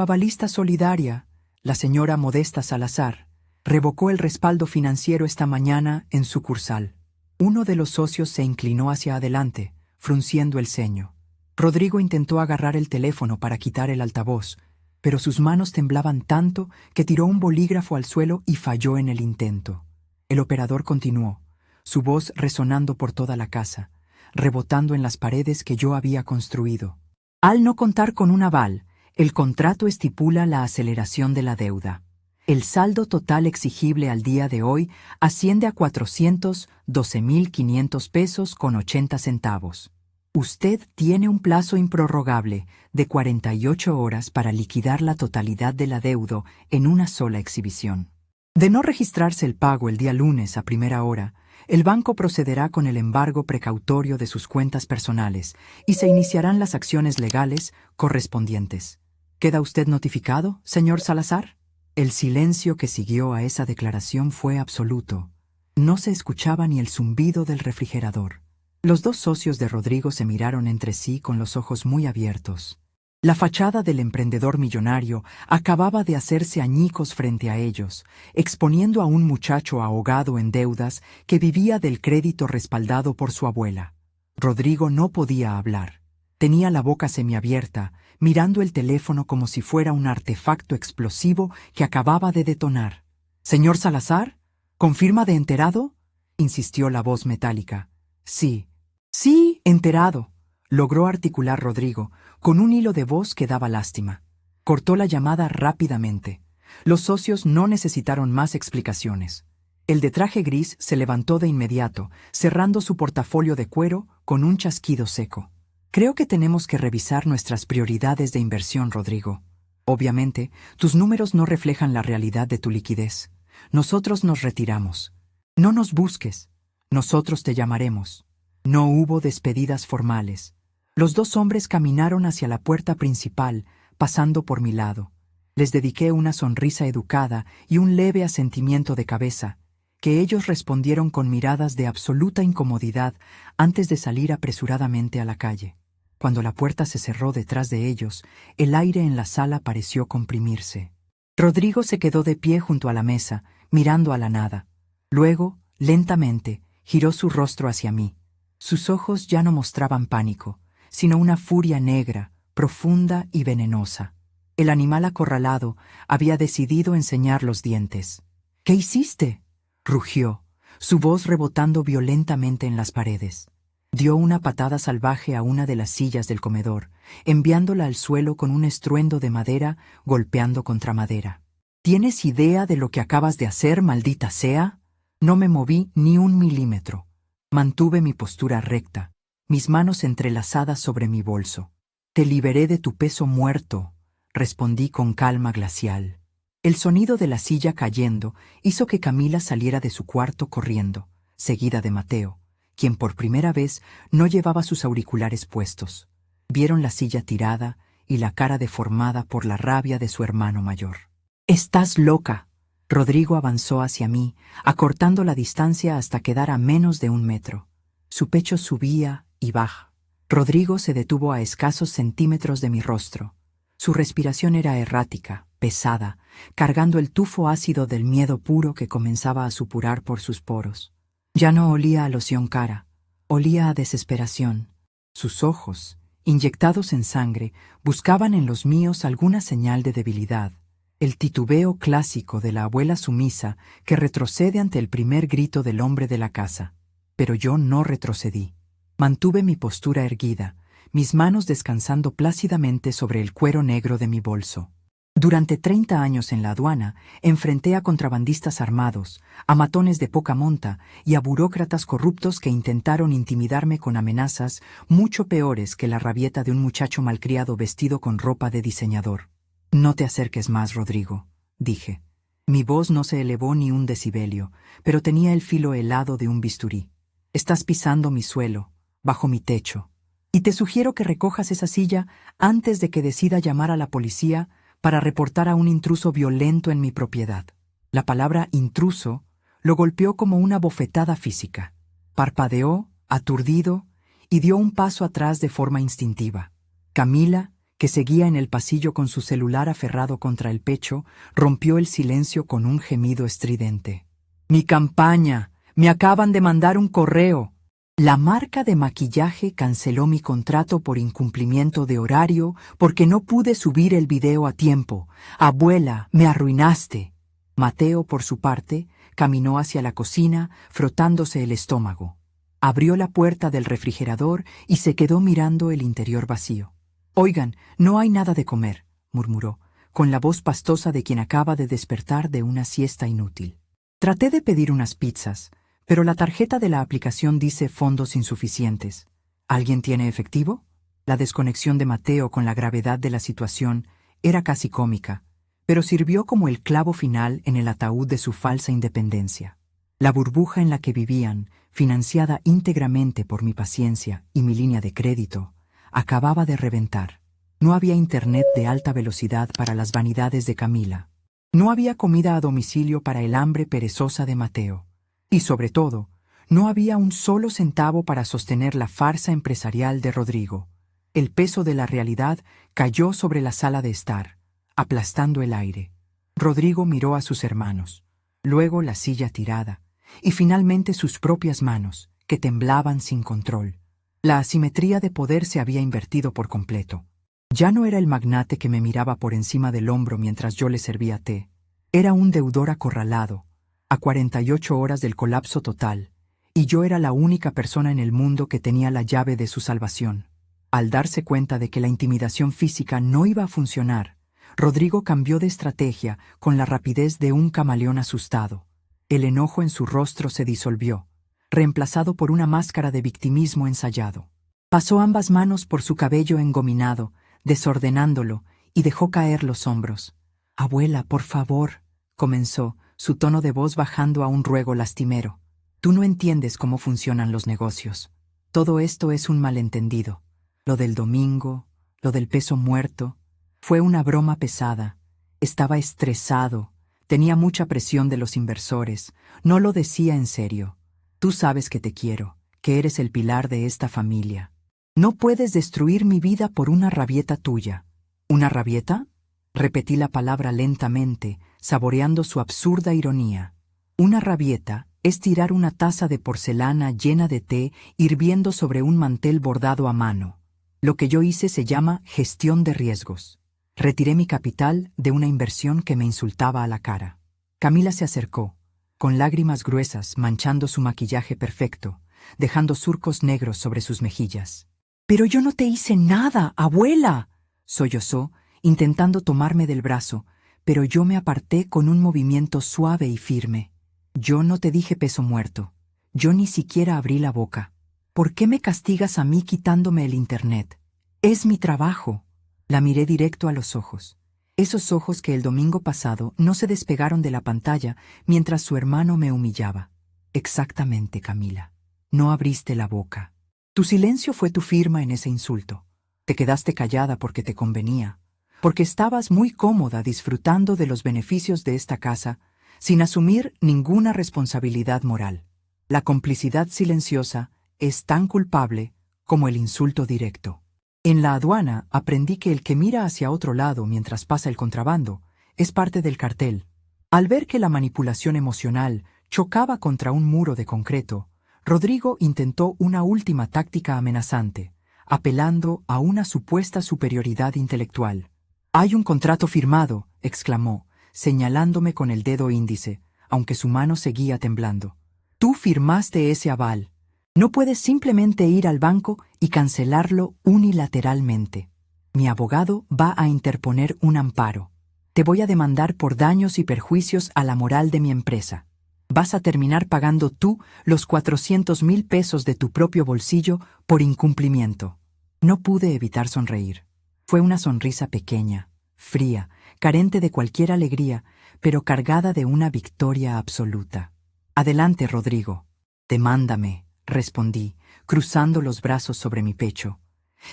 avalista solidaria, la señora Modesta Salazar, revocó el respaldo financiero esta mañana en sucursal». Uno de los socios se inclinó hacia adelante, frunciendo el ceño. Rodrigo intentó agarrar el teléfono para quitar el altavoz, pero sus manos temblaban tanto que tiró un bolígrafo al suelo y falló en el intento. El operador continuó, su voz resonando por toda la casa, rebotando en las paredes que yo había construido. «Al no contar con un aval, el contrato estipula la aceleración de la deuda. El saldo total exigible al día de hoy asciende a 412.500 pesos con 80 centavos. Usted tiene un plazo improrrogable de 48 horas para liquidar la totalidad del adeudo en una sola exhibición. De no registrarse el pago el día lunes a primera hora, el banco procederá con el embargo precautorio de sus cuentas personales y se iniciarán las acciones legales correspondientes. ¿Queda usted notificado, señor Salazar? El silencio que siguió a esa declaración fue absoluto. No se escuchaba ni el zumbido del refrigerador. Los dos socios de Rodrigo se miraron entre sí con los ojos muy abiertos. La fachada del emprendedor millonario acababa de hacerse añicos frente a ellos, exponiendo a un muchacho ahogado en deudas que vivía del crédito respaldado por su abuela. Rodrigo no podía hablar. Tenía la boca semiabierta, mirando el teléfono como si fuera un artefacto explosivo que acababa de detonar. «¿Señor Salazar? ¿Confirma de enterado?», insistió la voz metálica. «Sí, sí, enterado», logró articular Rodrigo, con un hilo de voz que daba lástima. Cortó la llamada rápidamente. Los socios no necesitaron más explicaciones. El de traje gris se levantó de inmediato, cerrando su portafolio de cuero con un chasquido seco. «Creo que tenemos que revisar nuestras prioridades de inversión, Rodrigo. Obviamente, tus números no reflejan la realidad de tu liquidez. Nosotros nos retiramos. No nos busques. Nosotros te llamaremos». No hubo despedidas formales. Los dos hombres caminaron hacia la puerta principal, pasando por mi lado. Les dediqué una sonrisa educada y un leve asentimiento de cabeza, que ellos respondieron con miradas de absoluta incomodidad antes de salir apresuradamente a la calle. Cuando la puerta se cerró detrás de ellos, el aire en la sala pareció comprimirse. Rodrigo se quedó de pie junto a la mesa, mirando a la nada. Luego, lentamente, giró su rostro hacia mí. Sus ojos ya no mostraban pánico, sino una furia negra, profunda y venenosa. El animal acorralado había decidido enseñar los dientes. «¿Qué hiciste?», rugió, su voz rebotando violentamente en las paredes. Dio una patada salvaje a una de las sillas del comedor, enviándola al suelo con un estruendo de madera golpeando contra madera. «¿Tienes idea de lo que acabas de hacer, maldita sea?». No me moví ni un milímetro. Mantuve mi postura recta, mis manos entrelazadas sobre mi bolso. «Te liberé de tu peso muerto», respondí con calma glacial. El sonido de la silla cayendo hizo que Camila saliera de su cuarto corriendo, seguida de Mateo, quien por primera vez no llevaba sus auriculares puestos. Vieron la silla tirada y la cara deformada por la rabia de su hermano mayor. «¡Estás loca!». Rodrigo avanzó hacia mí, acortando la distancia hasta quedar a menos de 1 metro. Su pecho subía y baja. Rodrigo se detuvo a escasos centímetros de mi rostro. Su respiración era errática, pesada, cargando el tufo ácido del miedo puro que comenzaba a supurar por sus poros. Ya no olía a loción cara, olía a desesperación. Sus ojos, inyectados en sangre, buscaban en los míos alguna señal de debilidad. El titubeo clásico de la abuela sumisa que retrocede ante el primer grito del hombre de la casa. Pero yo no retrocedí. Mantuve mi postura erguida, mis manos descansando plácidamente sobre el cuero negro de mi bolso. Durante 30 años en la aduana, enfrenté a contrabandistas armados, a matones de poca monta y a burócratas corruptos que intentaron intimidarme con amenazas mucho peores que la rabieta de un muchacho malcriado vestido con ropa de diseñador. «No te acerques más, Rodrigo», dije. Mi voz no se elevó ni un decibelio, pero tenía el filo helado de un bisturí. «Estás pisando mi suelo, bajo mi techo, y te sugiero que recojas esa silla antes de que decida llamar a la policía para reportar a un intruso violento en mi propiedad». La palabra intruso lo golpeó como una bofetada física. Parpadeó, aturdido, y dio un paso atrás de forma instintiva. Camila, que seguía en el pasillo con su celular aferrado contra el pecho, rompió el silencio con un gemido estridente. «¡Mi campaña! ¡Me acaban de mandar un correo!». La marca de maquillaje canceló mi contrato por incumplimiento de horario porque no pude subir el video a tiempo. «Abuela, me arruinaste». Mateo, por su parte, caminó hacia la cocina, frotándose el estómago. Abrió la puerta del refrigerador y se quedó mirando el interior vacío. «Oigan, no hay nada de comer», murmuró, con la voz pastosa de quien acaba de despertar de una siesta inútil. Traté de pedir unas pizzas, pero la tarjeta de la aplicación dice fondos insuficientes. ¿Alguien tiene efectivo? La desconexión de Mateo con la gravedad de la situación era casi cómica, pero sirvió como el clavo final en el ataúd de su falsa independencia. La burbuja en la que vivían, financiada íntegramente por mi paciencia y mi línea de crédito, acababa de reventar. No había internet de alta velocidad para las vanidades de Camila. No había comida a domicilio para el hambre perezosa de Mateo. Y sobre todo, no había un solo centavo para sostener la farsa empresarial de Rodrigo. El peso de la realidad cayó sobre la sala de estar, aplastando el aire. Rodrigo miró a sus hermanos, luego la silla tirada, y finalmente sus propias manos, que temblaban sin control. La asimetría de poder se había invertido por completo. Ya no era el magnate que me miraba por encima del hombro mientras yo le servía té. Era un deudor acorralado, a 48 horas del colapso total, y yo era la única persona en el mundo que tenía la llave de su salvación. Al darse cuenta de que la intimidación física no iba a funcionar, Rodrigo cambió de estrategia con la rapidez de un camaleón asustado. El enojo en su rostro se disolvió, reemplazado por una máscara de victimismo ensayado. Pasó ambas manos por su cabello engominado, desordenándolo, y dejó caer los hombros. «Abuela, por favor», comenzó, su tono de voz bajando a un ruego lastimero. «Tú no entiendes cómo funcionan los negocios. Todo esto es un malentendido. Lo del domingo, lo del peso muerto, fue una broma pesada. Estaba estresado, tenía mucha presión de los inversores, no lo decía en serio. Tú sabes que te quiero, que eres el pilar de esta familia. No puedes destruir mi vida por una rabieta tuya». «¿Una rabieta?», repetí la palabra lentamente, saboreando su absurda ironía. Una rabieta es tirar una taza de porcelana llena de té hirviendo sobre un mantel bordado a mano. Lo que yo hice se llama gestión de riesgos. Retiré mi capital de una inversión que me insultaba a la cara. Camila se acercó, con lágrimas gruesas manchando su maquillaje perfecto, dejando surcos negros sobre sus mejillas. «Pero yo no te hice nada, abuela», sollozó, intentando tomarme del brazo, pero yo me aparté con un movimiento suave y firme. «Yo no te dije peso muerto. Yo ni siquiera abrí la boca. ¿Por qué me castigas a mí quitándome el internet? Es mi trabajo». La miré directo a los ojos. Esos ojos que el domingo pasado no se despegaron de la pantalla mientras su hermano me humillaba. «Exactamente, Camila. No abriste la boca. Tu silencio fue tu firma en ese insulto. Te quedaste callada porque te convenía, porque estabas muy cómoda disfrutando de los beneficios de esta casa sin asumir ninguna responsabilidad moral. La complicidad silenciosa es tan culpable como el insulto directo. En la aduana aprendí que el que mira hacia otro lado mientras pasa el contrabando es parte del cartel. Al ver que la manipulación emocional chocaba contra un muro de concreto, Rodrigo intentó una última táctica amenazante, apelando a una supuesta superioridad intelectual. «Hay un contrato firmado», exclamó, señalándome con el dedo índice, aunque su mano seguía temblando. «Tú firmaste ese aval. No puedes simplemente ir al banco y cancelarlo unilateralmente. Mi abogado va a interponer un amparo. Te voy a demandar por daños y perjuicios a la moral de mi empresa. Vas a terminar pagando tú los 400,000 pesos de tu propio bolsillo por incumplimiento». No pude evitar sonreír. Fue una sonrisa pequeña, fría, carente de cualquier alegría, pero cargada de una victoria absoluta. «Adelante, Rodrigo». «Demándame», respondí, cruzando los brazos sobre mi pecho.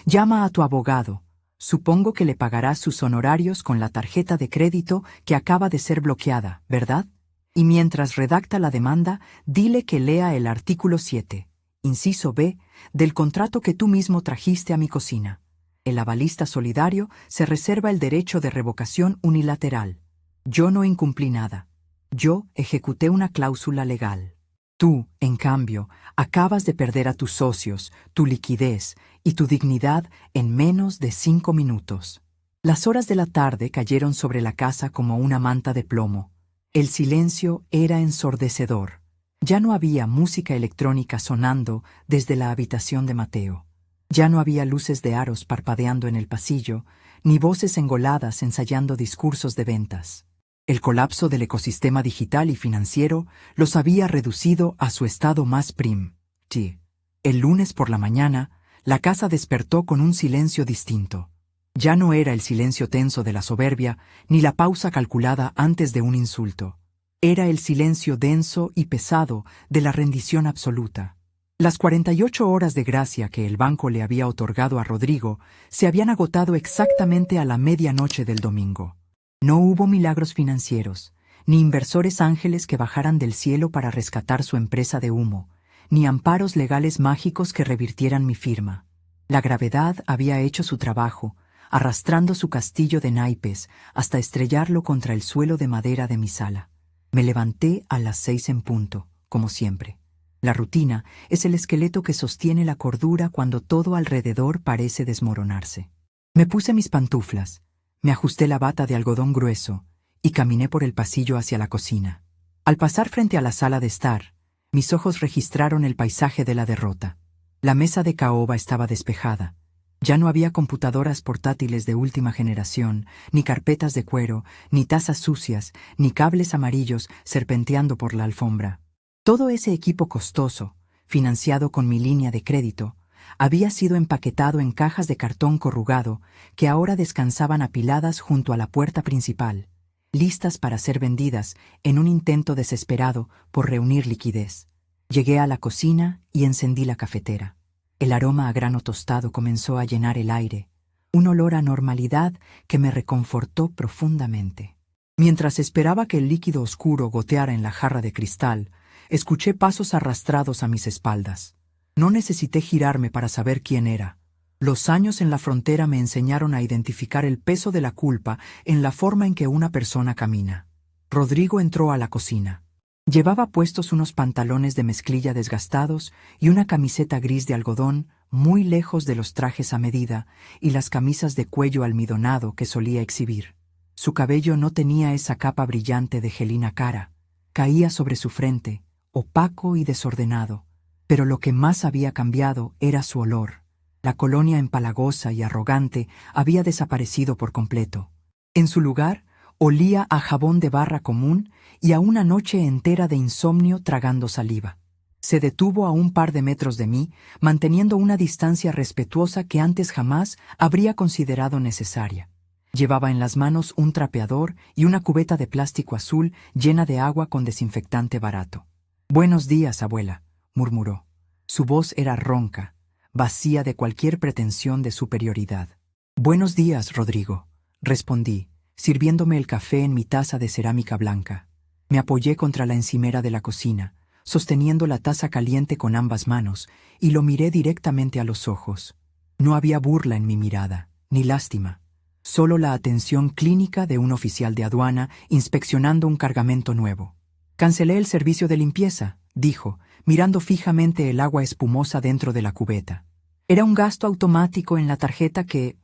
«Llama a tu abogado. Supongo que le pagarás sus honorarios con la tarjeta de crédito que acaba de ser bloqueada, ¿verdad? Y mientras redacta la demanda, dile que lea el artículo 7, inciso B, del contrato que tú mismo trajiste a mi cocina. El avalista solidario se reserva el derecho de revocación unilateral. Yo no incumplí nada. Yo ejecuté una cláusula legal. Tú, en cambio, acabas de perder a tus socios, tu liquidez y tu dignidad en menos de 5 minutos». Las horas de la tarde cayeron sobre la casa como una manta de plomo. El silencio era ensordecedor. Ya no había música electrónica sonando desde la habitación de Mateo. Ya no había luces de aros parpadeando en el pasillo, ni voces engoladas ensayando discursos de ventas. El colapso del ecosistema digital y financiero los había reducido a su estado más prim. Sí. El lunes por la mañana, La casa despertó con un silencio distinto. Ya no era el silencio tenso de la soberbia, ni la pausa calculada antes de un insulto. Era el silencio denso y pesado de la rendición absoluta. Las 48 horas de gracia que el banco le había otorgado a Rodrigo se habían agotado exactamente a la medianoche del domingo. No hubo milagros financieros, ni inversores ángeles que bajaran del cielo para rescatar su empresa de humo, ni amparos legales mágicos que revirtieran mi firma. La gravedad había hecho su trabajo, arrastrando su castillo de naipes hasta estrellarlo contra el suelo de madera de mi sala. Me levanté a las 6 en punto, como siempre. La rutina es el esqueleto que sostiene la cordura cuando todo alrededor parece desmoronarse. Me puse mis pantuflas, me ajusté la bata de algodón grueso y caminé por el pasillo hacia la cocina. Al pasar frente a la sala de estar, mis ojos registraron el paisaje de la derrota. La mesa de caoba estaba despejada. Ya no había computadoras portátiles de última generación, ni carpetas de cuero, ni tazas sucias, ni cables amarillos serpenteando por la alfombra. Todo ese equipo costoso, financiado con mi línea de crédito, había sido empaquetado en cajas de cartón corrugado que ahora descansaban apiladas junto a la puerta principal, listas para ser vendidas en un intento desesperado por reunir liquidez. Llegué a la cocina y encendí la cafetera. El aroma a grano tostado comenzó a llenar el aire, un olor a normalidad que me reconfortó profundamente. Mientras esperaba que el líquido oscuro goteara en la jarra de cristal, escuché pasos arrastrados a mis espaldas. No necesité girarme para saber quién era. Los años en la frontera me enseñaron a identificar el peso de la culpa en la forma en que una persona camina. Rodrigo entró a la cocina. Llevaba puestos unos pantalones de mezclilla desgastados y una camiseta gris de algodón, muy lejos de los trajes a medida y las camisas de cuello almidonado que solía exhibir. Su cabello no tenía esa capa brillante de gelina cara. Caía sobre su frente, opaco y desordenado. Pero lo que más había cambiado era su olor. La colonia empalagosa y arrogante había desaparecido por completo. En su lugar, olía a jabón de barra común y a una noche entera de insomnio tragando saliva. Se detuvo a un par de metros de mí, manteniendo una distancia respetuosa que antes jamás habría considerado necesaria. Llevaba en las manos un trapeador y una cubeta de plástico azul llena de agua con desinfectante barato. «Buenos días, abuela», murmuró. Su voz era ronca, vacía de cualquier pretensión de superioridad. «Buenos días, Rodrigo», respondí, sirviéndome el café en mi taza de cerámica blanca. Me apoyé contra la encimera de la cocina, sosteniendo la taza caliente con ambas manos, y lo miré directamente a los ojos. No había burla en mi mirada, ni lástima, solo la atención clínica de un oficial de aduana inspeccionando un cargamento nuevo. «Cancelé el servicio de limpieza», dijo, mirando fijamente el agua espumosa dentro de la cubeta. «Era un gasto automático en la tarjeta que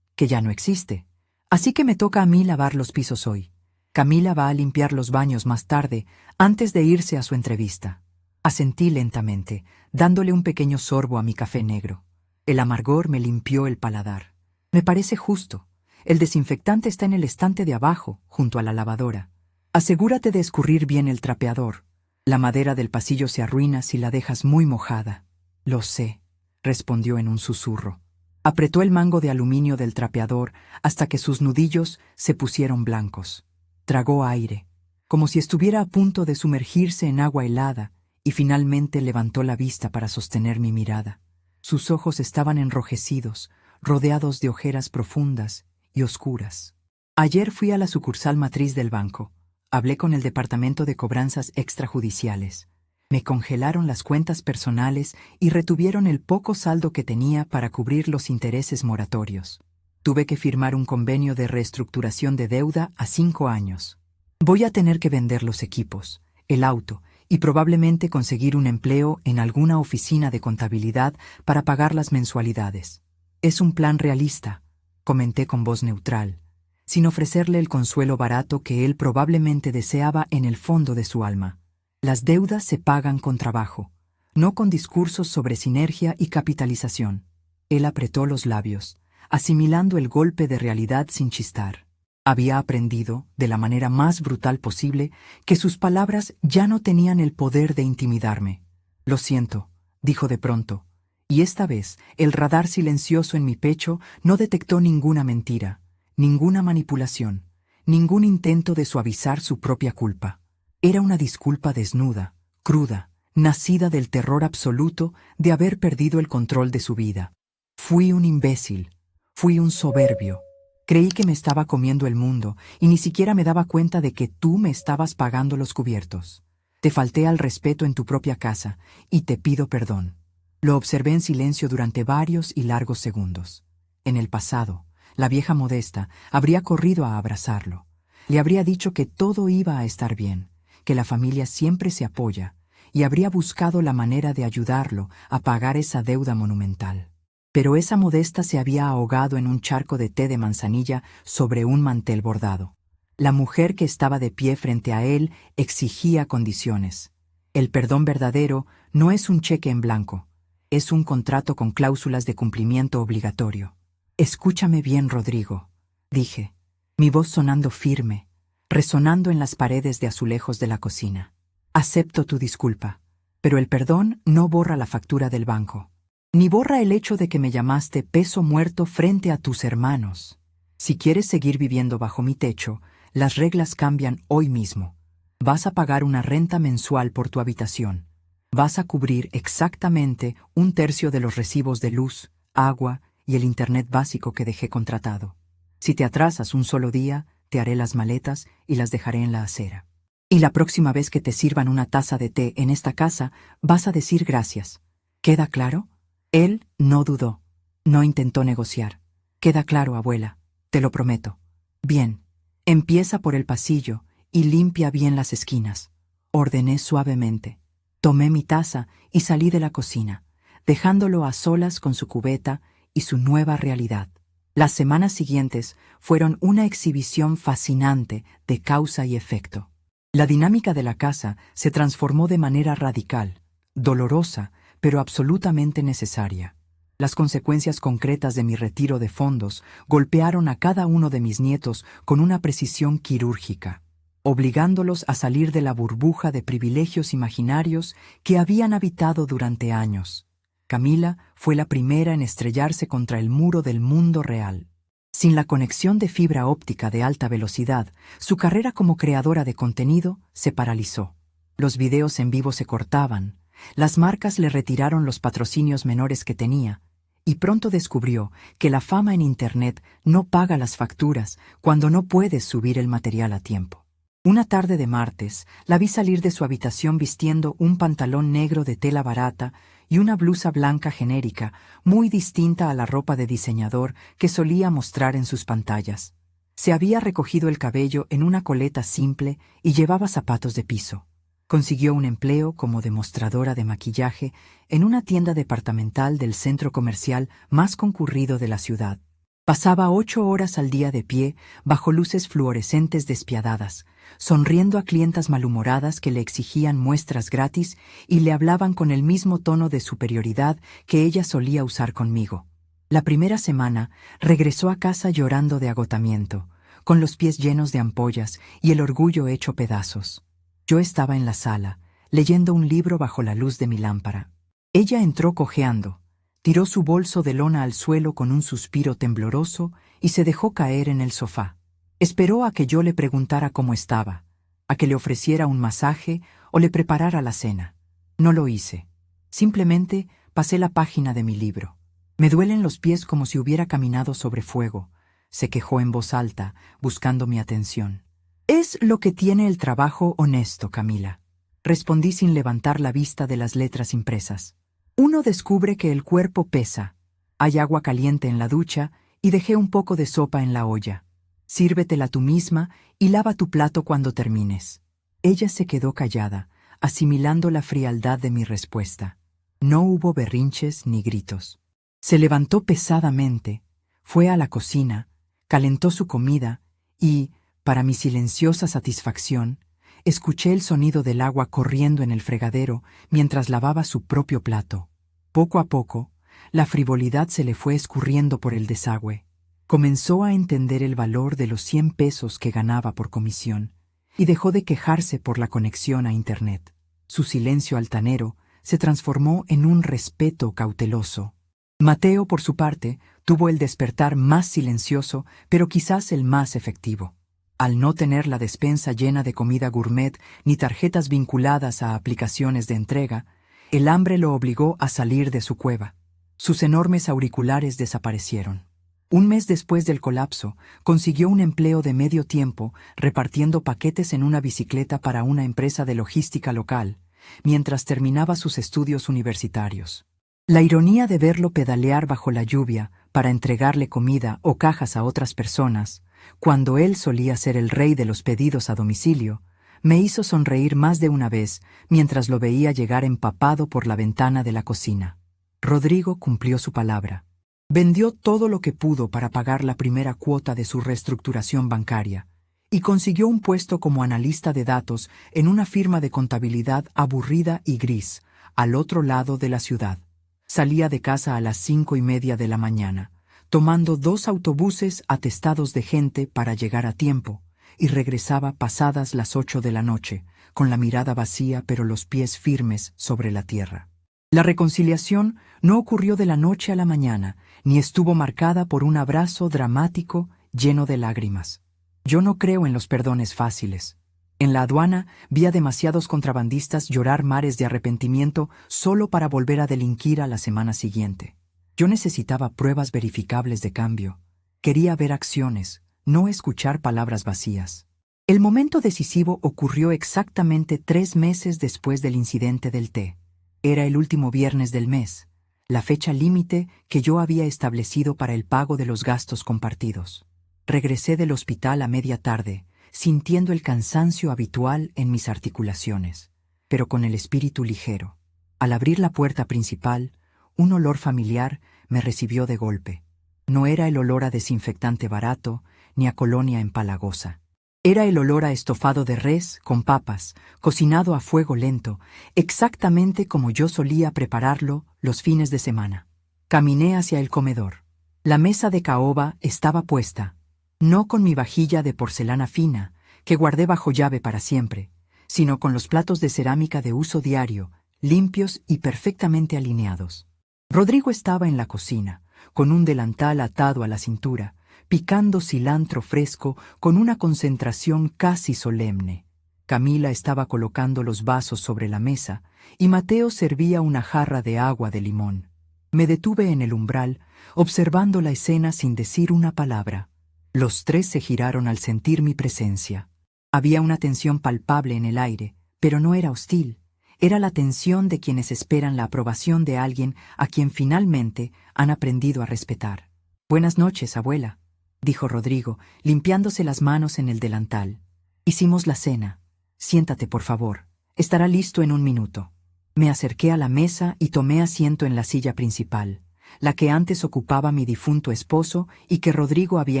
ya no existe. Así que me toca a mí lavar los pisos hoy. Camila va a limpiar los baños más tarde, antes de irse a su entrevista». Asentí lentamente, dándole un pequeño sorbo a mi café negro. El amargor me limpió el paladar. «Me parece justo. El desinfectante está en el estante de abajo, junto a la lavadora. Asegúrate de escurrir bien el trapeador. La madera del pasillo se arruina si la dejas muy mojada». «Lo sé», respondió en un susurro. Apretó el mango de aluminio del trapeador hasta que sus nudillos se pusieron blancos. Tragó aire, como si estuviera a punto de sumergirse en agua helada, y finalmente levantó la vista para sostener mi mirada. Sus ojos estaban enrojecidos, rodeados de ojeras profundas y oscuras. «Ayer fui a la sucursal matriz del banco. Hablé con el departamento de cobranzas extrajudiciales. Me congelaron las cuentas personales y retuvieron el poco saldo que tenía para cubrir los intereses moratorios. Tuve que firmar un convenio de reestructuración de deuda a 5 años. Voy a tener que vender los equipos, el auto y probablemente conseguir un empleo en alguna oficina de contabilidad para pagar las mensualidades. Es un plan realista», comenté con voz neutral, sin ofrecerle el consuelo barato que él probablemente deseaba en el fondo de su alma. «Las deudas se pagan con trabajo, no con discursos sobre sinergia y capitalización». Él apretó los labios, asimilando el golpe de realidad sin chistar. Había aprendido, de la manera más brutal posible, que sus palabras ya no tenían el poder de intimidarme. «Lo siento», dijo de pronto, Y esta vez, el radar silencioso en mi pecho no detectó ninguna mentira, ninguna manipulación, ningún intento de suavizar su propia culpa. Era una disculpa desnuda, cruda, nacida del terror absoluto de haber perdido el control de su vida. Fui un imbécil, fui un soberbio. Creí que me estaba comiendo el mundo y ni siquiera me daba cuenta de que tú me estabas pagando los cubiertos. Te falté al respeto en tu propia casa y te pido perdón. Lo observé en silencio durante varios y largos segundos. En el pasado, la vieja Modesta habría corrido a abrazarlo. Le habría dicho que todo iba a estar bien, que la familia siempre se apoya, y habría buscado la manera de ayudarlo a pagar esa deuda monumental. Pero esa Modesta se había ahogado en un charco de té de manzanilla sobre un mantel bordado. La mujer que estaba de pie frente a él exigía condiciones. El perdón verdadero no es un cheque en blanco, es un contrato con cláusulas de cumplimiento obligatorio. Escúchame bien, Rodrigo, dije, mi voz sonando firme, resonando en las paredes de azulejos de la cocina. Acepto tu disculpa, pero el perdón no borra la factura del banco, ni borra el hecho de que me llamaste peso muerto frente a tus hermanos. Si quieres seguir viviendo bajo mi techo, las reglas cambian hoy mismo. Vas a pagar una renta mensual por tu habitación. Vas a cubrir exactamente 1/3 de los recibos de luz, agua y el internet básico que dejé contratado. Si te atrasas un solo día, te haré las maletas y las dejaré en la acera. Y la próxima vez que te sirvan una taza de té en esta casa, vas a decir gracias. ¿Queda claro? Él no dudó. No intentó negociar. Queda claro, abuela. Te lo prometo. Bien. Empieza por el pasillo y limpia bien las esquinas. Ordené suavemente. Tomé mi taza y salí de la cocina, dejándolo a solas con su cubeta y su nueva realidad. Las semanas siguientes fueron una exhibición fascinante de causa y efecto. La dinámica de la casa se transformó de manera radical, dolorosa, pero absolutamente necesaria. Las consecuencias concretas de mi retiro de fondos golpearon a cada uno de mis nietos con una precisión quirúrgica, obligándolos a salir de la burbuja de privilegios imaginarios que habían habitado durante años. Camila fue la primera en estrellarse contra el muro del mundo real. Sin la conexión de fibra óptica de alta velocidad, su carrera como creadora de contenido se paralizó. Los videos en vivo se cortaban, las marcas le retiraron los patrocinios menores que tenía, y pronto descubrió que la fama en Internet no paga las facturas cuando no puedes subir el material a tiempo. Una tarde de martes, la vi salir de su habitación vistiendo un pantalón negro de tela barata y una blusa blanca genérica, muy distinta a la ropa de diseñador que solía mostrar en sus pantallas. Se había recogido el cabello en una coleta simple y llevaba zapatos de piso. Consiguió un empleo como demostradora de maquillaje en una tienda departamental del centro comercial más concurrido de la ciudad. Pasaba 8 horas al día de pie, bajo luces fluorescentes despiadadas, sonriendo a clientas malhumoradas que le exigían muestras gratis y le hablaban con el mismo tono de superioridad que ella solía usar conmigo. La primera semana regresó a casa llorando de agotamiento, con los pies llenos de ampollas y el orgullo hecho pedazos. Yo estaba en la sala, leyendo un libro bajo la luz de mi lámpara. Ella entró cojeando. Tiró su bolso de lona al suelo con un suspiro tembloroso y se dejó caer en el sofá. Esperó a que yo le preguntara cómo estaba, a que le ofreciera un masaje o le preparara la cena. No lo hice. Simplemente pasé la página de mi libro. Me duelen los pies como si hubiera caminado sobre fuego, se quejó en voz alta, buscando mi atención. Es lo que tiene el trabajo honesto, Camila. Respondí sin levantar la vista de las letras impresas. Uno descubre que el cuerpo pesa. Hay agua caliente en la ducha y dejé un poco de sopa en la olla. Sírvetela tú misma y lava tu plato cuando termines. Ella se quedó callada, asimilando la frialdad de mi respuesta. No hubo berrinches ni gritos. Se levantó pesadamente, fue a la cocina, calentó su comida y, para mi silenciosa satisfacción, escuché el sonido del agua corriendo en el fregadero mientras lavaba su propio plato. Poco a poco, la frivolidad se le fue escurriendo por el desagüe. Comenzó a entender el valor de los 100 pesos que ganaba por comisión y dejó de quejarse por la conexión a Internet. Su silencio altanero se transformó en un respeto cauteloso. Mateo, por su parte, tuvo el despertar más silencioso, pero quizás el más efectivo. Al no tener la despensa llena de comida gourmet ni tarjetas vinculadas a aplicaciones de entrega, el hambre lo obligó a salir de su cueva. Sus enormes auriculares desaparecieron. Un mes después del colapso, consiguió un empleo de medio tiempo repartiendo paquetes en una bicicleta para una empresa de logística local, mientras terminaba sus estudios universitarios. La ironía de verlo pedalear bajo la lluvia para entregarle comida o cajas a otras personas, cuando él solía ser el rey de los pedidos a domicilio, me hizo sonreír más de una vez mientras lo veía llegar empapado por la ventana de la cocina. Rodrigo cumplió su palabra. Vendió todo lo que pudo para pagar la primera cuota de su reestructuración bancaria y consiguió un puesto como analista de datos en una firma de contabilidad aburrida y gris, al otro lado de la ciudad. Salía de casa a las 5:30 de la mañana, tomando 2 autobuses atestados de gente para llegar a tiempo, y regresaba pasadas las 8 de la noche, con la mirada vacía pero los pies firmes sobre la tierra. La reconciliación no ocurrió de la noche a la mañana, ni estuvo marcada por un abrazo dramático lleno de lágrimas. Yo no creo en los perdones fáciles. En la aduana vi a demasiados contrabandistas llorar mares de arrepentimiento solo para volver a delinquir a la semana siguiente. Yo necesitaba pruebas verificables de cambio. Quería ver acciones, no escuchar palabras vacías. El momento decisivo ocurrió exactamente 3 meses después del incidente del té. Era el último viernes del mes, la fecha límite que yo había establecido para el pago de los gastos compartidos. Regresé del hospital a media tarde, sintiendo el cansancio habitual en mis articulaciones, pero con el espíritu ligero. Al abrir la puerta principal, un olor familiar me recibió de golpe. No era el olor a desinfectante barato, ni a colonia empalagosa. Era el olor a estofado de res con papas, cocinado a fuego lento, exactamente como yo solía prepararlo los fines de semana. Caminé hacia el comedor. La mesa de caoba estaba puesta, no con mi vajilla de porcelana fina, que guardé bajo llave para siempre, sino con los platos de cerámica de uso diario, limpios y perfectamente alineados. Rodrigo estaba en la cocina, con un delantal atado a la cintura, picando cilantro fresco con una concentración casi solemne. Camila estaba colocando los vasos sobre la mesa y Mateo servía una jarra de agua de limón. Me detuve en el umbral, observando la escena sin decir una palabra. Los 3 se giraron al sentir mi presencia. Había una tensión palpable en el aire, pero no era hostil. Era la tensión de quienes esperan la aprobación de alguien a quien finalmente han aprendido a respetar. «Buenas noches, abuela», dijo Rodrigo, limpiándose las manos en el delantal. «Hicimos la cena. Siéntate, por favor. Estará listo en 1 minuto». Me acerqué a la mesa y tomé asiento en la silla principal, la que antes ocupaba mi difunto esposo y que Rodrigo había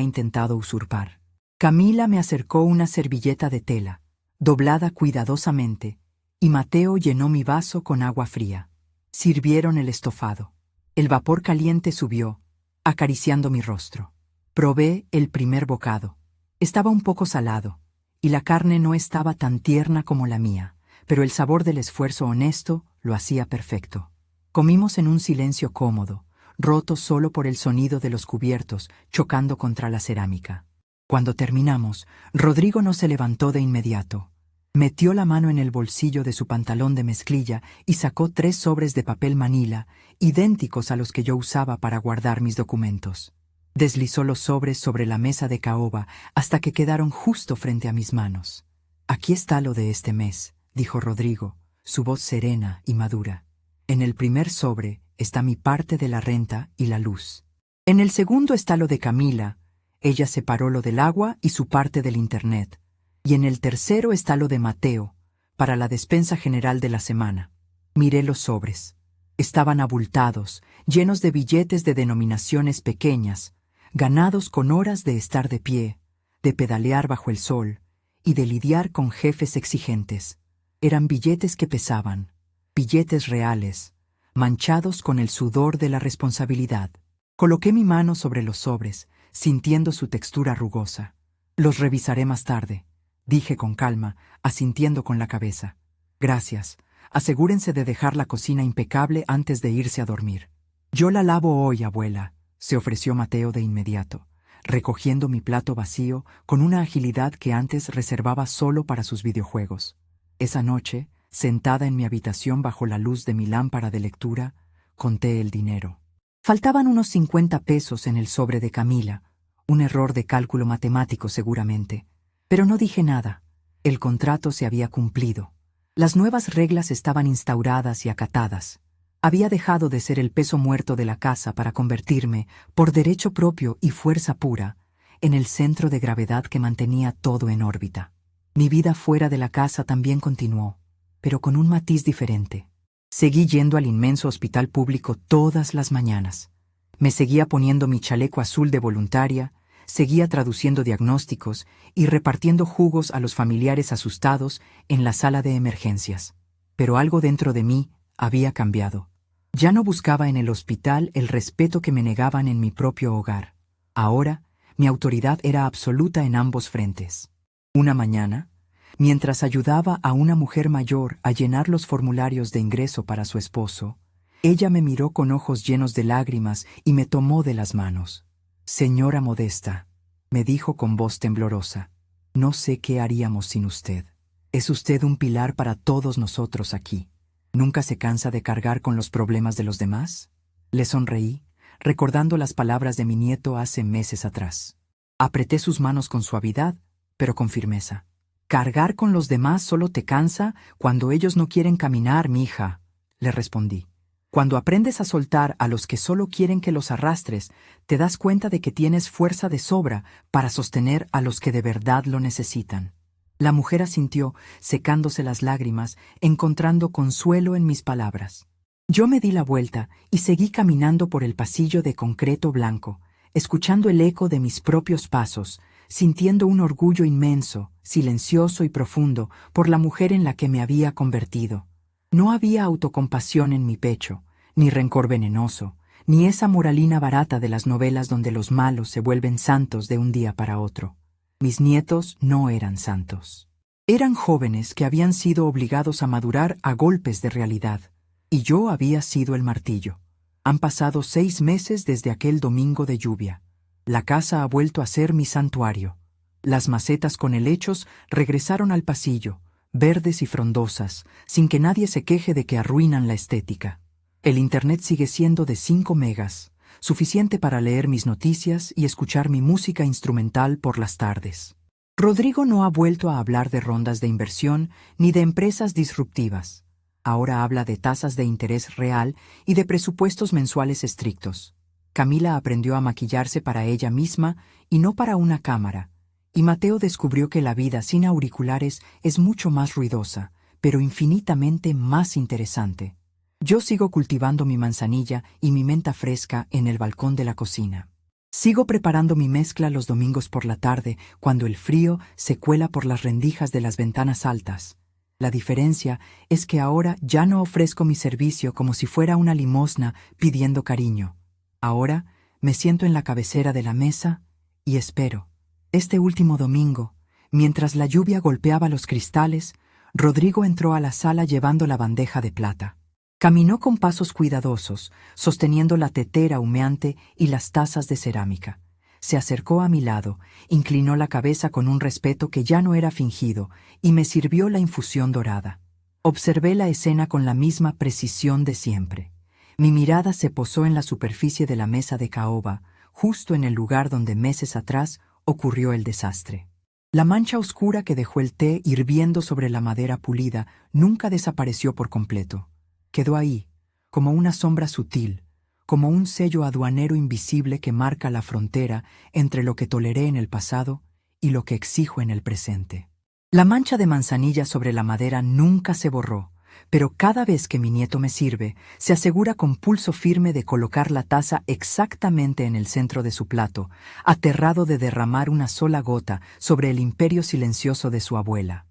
intentado usurpar. Camila me acercó una servilleta de tela, doblada cuidadosamente, y Mateo llenó mi vaso con agua fría. Sirvieron el estofado. El vapor caliente subió, acariciando mi rostro. Probé el primer bocado. Estaba un poco salado, y la carne no estaba tan tierna como la mía, pero el sabor del esfuerzo honesto lo hacía perfecto. Comimos en un silencio cómodo, roto solo por el sonido de los cubiertos chocando contra la cerámica. Cuando terminamos, Rodrigo no se levantó de inmediato. Metió la mano en el bolsillo de su pantalón de mezclilla y sacó 3 sobres de papel manila, idénticos a los que yo usaba para guardar mis documentos. Deslizó los sobres sobre la mesa de caoba hasta que quedaron justo frente a mis manos. «Aquí está lo de este mes», dijo Rodrigo, su voz serena y madura. «En el primer sobre está mi parte de la renta y la luz. En el segundo está lo de Camila, ella separó lo del agua y su parte del internet. Y en el tercero está lo de Mateo, para la despensa general de la semana». Miré los sobres. Estaban abultados, llenos de billetes de denominaciones pequeñas, ganados con horas de estar de pie, de pedalear bajo el sol y de lidiar con jefes exigentes. Eran billetes que pesaban, billetes reales, manchados con el sudor de la responsabilidad. Coloqué mi mano sobre los sobres, sintiendo su textura rugosa. «Los revisaré más tarde», dije con calma, asintiendo con la cabeza. «Gracias. Asegúrense de dejar la cocina impecable antes de irse a dormir. Yo la lavo hoy, abuela, se ofreció Mateo de inmediato, recogiendo mi plato vacío con una agilidad que antes reservaba solo para sus videojuegos. Esa noche, sentada en mi habitación bajo la luz de mi lámpara de lectura, conté el dinero. Faltaban unos 50 pesos en el sobre de Camila, un error de cálculo matemático seguramente. Pero no dije nada. El contrato se había cumplido. Las nuevas reglas estaban instauradas y acatadas. Había dejado de ser el peso muerto de la casa para convertirme, por derecho propio y fuerza pura, en el centro de gravedad que mantenía todo en órbita. Mi vida fuera de la casa también continuó, pero con un matiz diferente. Seguí yendo al inmenso hospital público todas las mañanas. Me seguía poniendo mi chaleco azul de voluntaria, seguía traduciendo diagnósticos y repartiendo jugos a los familiares asustados en la sala de emergencias. Pero algo dentro de mí había cambiado. Ya no buscaba en el hospital el respeto que me negaban en mi propio hogar. Ahora, mi autoridad era absoluta en ambos frentes. Una mañana, mientras ayudaba a una mujer mayor a llenar los formularios de ingreso para su esposo, ella me miró con ojos llenos de lágrimas y me tomó de las manos. «Señora Modesta», me dijo con voz temblorosa, «no sé qué haríamos sin usted. Es usted un pilar para todos nosotros aquí. ¿Nunca se cansa de cargar con los problemas de los demás?». Le sonreí, recordando las palabras de mi nieto hace meses atrás. Apreté sus manos con suavidad, pero con firmeza. «Cargar con los demás solo te cansa cuando ellos no quieren caminar, mija», le respondí. «Cuando aprendes a soltar a los que solo quieren que los arrastres, te das cuenta de que tienes fuerza de sobra para sostener a los que de verdad lo necesitan». La mujer asintió, secándose las lágrimas, encontrando consuelo en mis palabras. Yo me di la vuelta y seguí caminando por el pasillo de concreto blanco, escuchando el eco de mis propios pasos, sintiendo un orgullo inmenso, silencioso y profundo por la mujer en la que me había convertido. No había autocompasión en mi pecho, ni rencor venenoso, ni esa moralina barata de las novelas donde los malos se vuelven santos de un día para otro. Mis nietos no eran santos. Eran jóvenes que habían sido obligados a madurar a golpes de realidad, y yo había sido el martillo. Han pasado 6 meses desde aquel domingo de lluvia. La casa ha vuelto a ser mi santuario. Las macetas con helechos regresaron al pasillo, verdes y frondosas, sin que nadie se queje de que arruinan la estética. El internet sigue siendo de 5 megas, suficiente para leer mis noticias y escuchar mi música instrumental por las tardes. Rodrigo no ha vuelto a hablar de rondas de inversión ni de empresas disruptivas. Ahora habla de tasas de interés real y de presupuestos mensuales estrictos. Camila aprendió a maquillarse para ella misma y no para una cámara, y Mateo descubrió que la vida sin auriculares es mucho más ruidosa, pero infinitamente más interesante. Yo sigo cultivando mi manzanilla y mi menta fresca en el balcón de la cocina. Sigo preparando mi mezcla los domingos por la tarde, cuando el frío se cuela por las rendijas de las ventanas altas. La diferencia es que ahora ya no ofrezco mi servicio como si fuera una limosna pidiendo cariño. Ahora me siento en la cabecera de la mesa y espero. Este último domingo, mientras la lluvia golpeaba los cristales, Rodrigo entró a la sala llevando la bandeja de plata. Caminó con pasos cuidadosos, sosteniendo la tetera humeante y las tazas de cerámica. Se acercó a mi lado, inclinó la cabeza con un respeto que ya no era fingido y me sirvió la infusión dorada. Observé la escena con la misma precisión de siempre. Mi mirada se posó en la superficie de la mesa de caoba, justo en el lugar donde meses atrás ocurrió el desastre. La mancha oscura que dejó el té hirviendo sobre la madera pulida nunca desapareció por completo. Quedó ahí, como una sombra sutil, como un sello aduanero invisible que marca la frontera entre lo que toleré en el pasado y lo que exijo en el presente. La mancha de manzanilla sobre la madera nunca se borró, pero cada vez que mi nieto me sirve, se asegura con pulso firme de colocar la taza exactamente en el centro de su plato, aterrado de derramar una sola gota sobre el imperio silencioso de su abuela.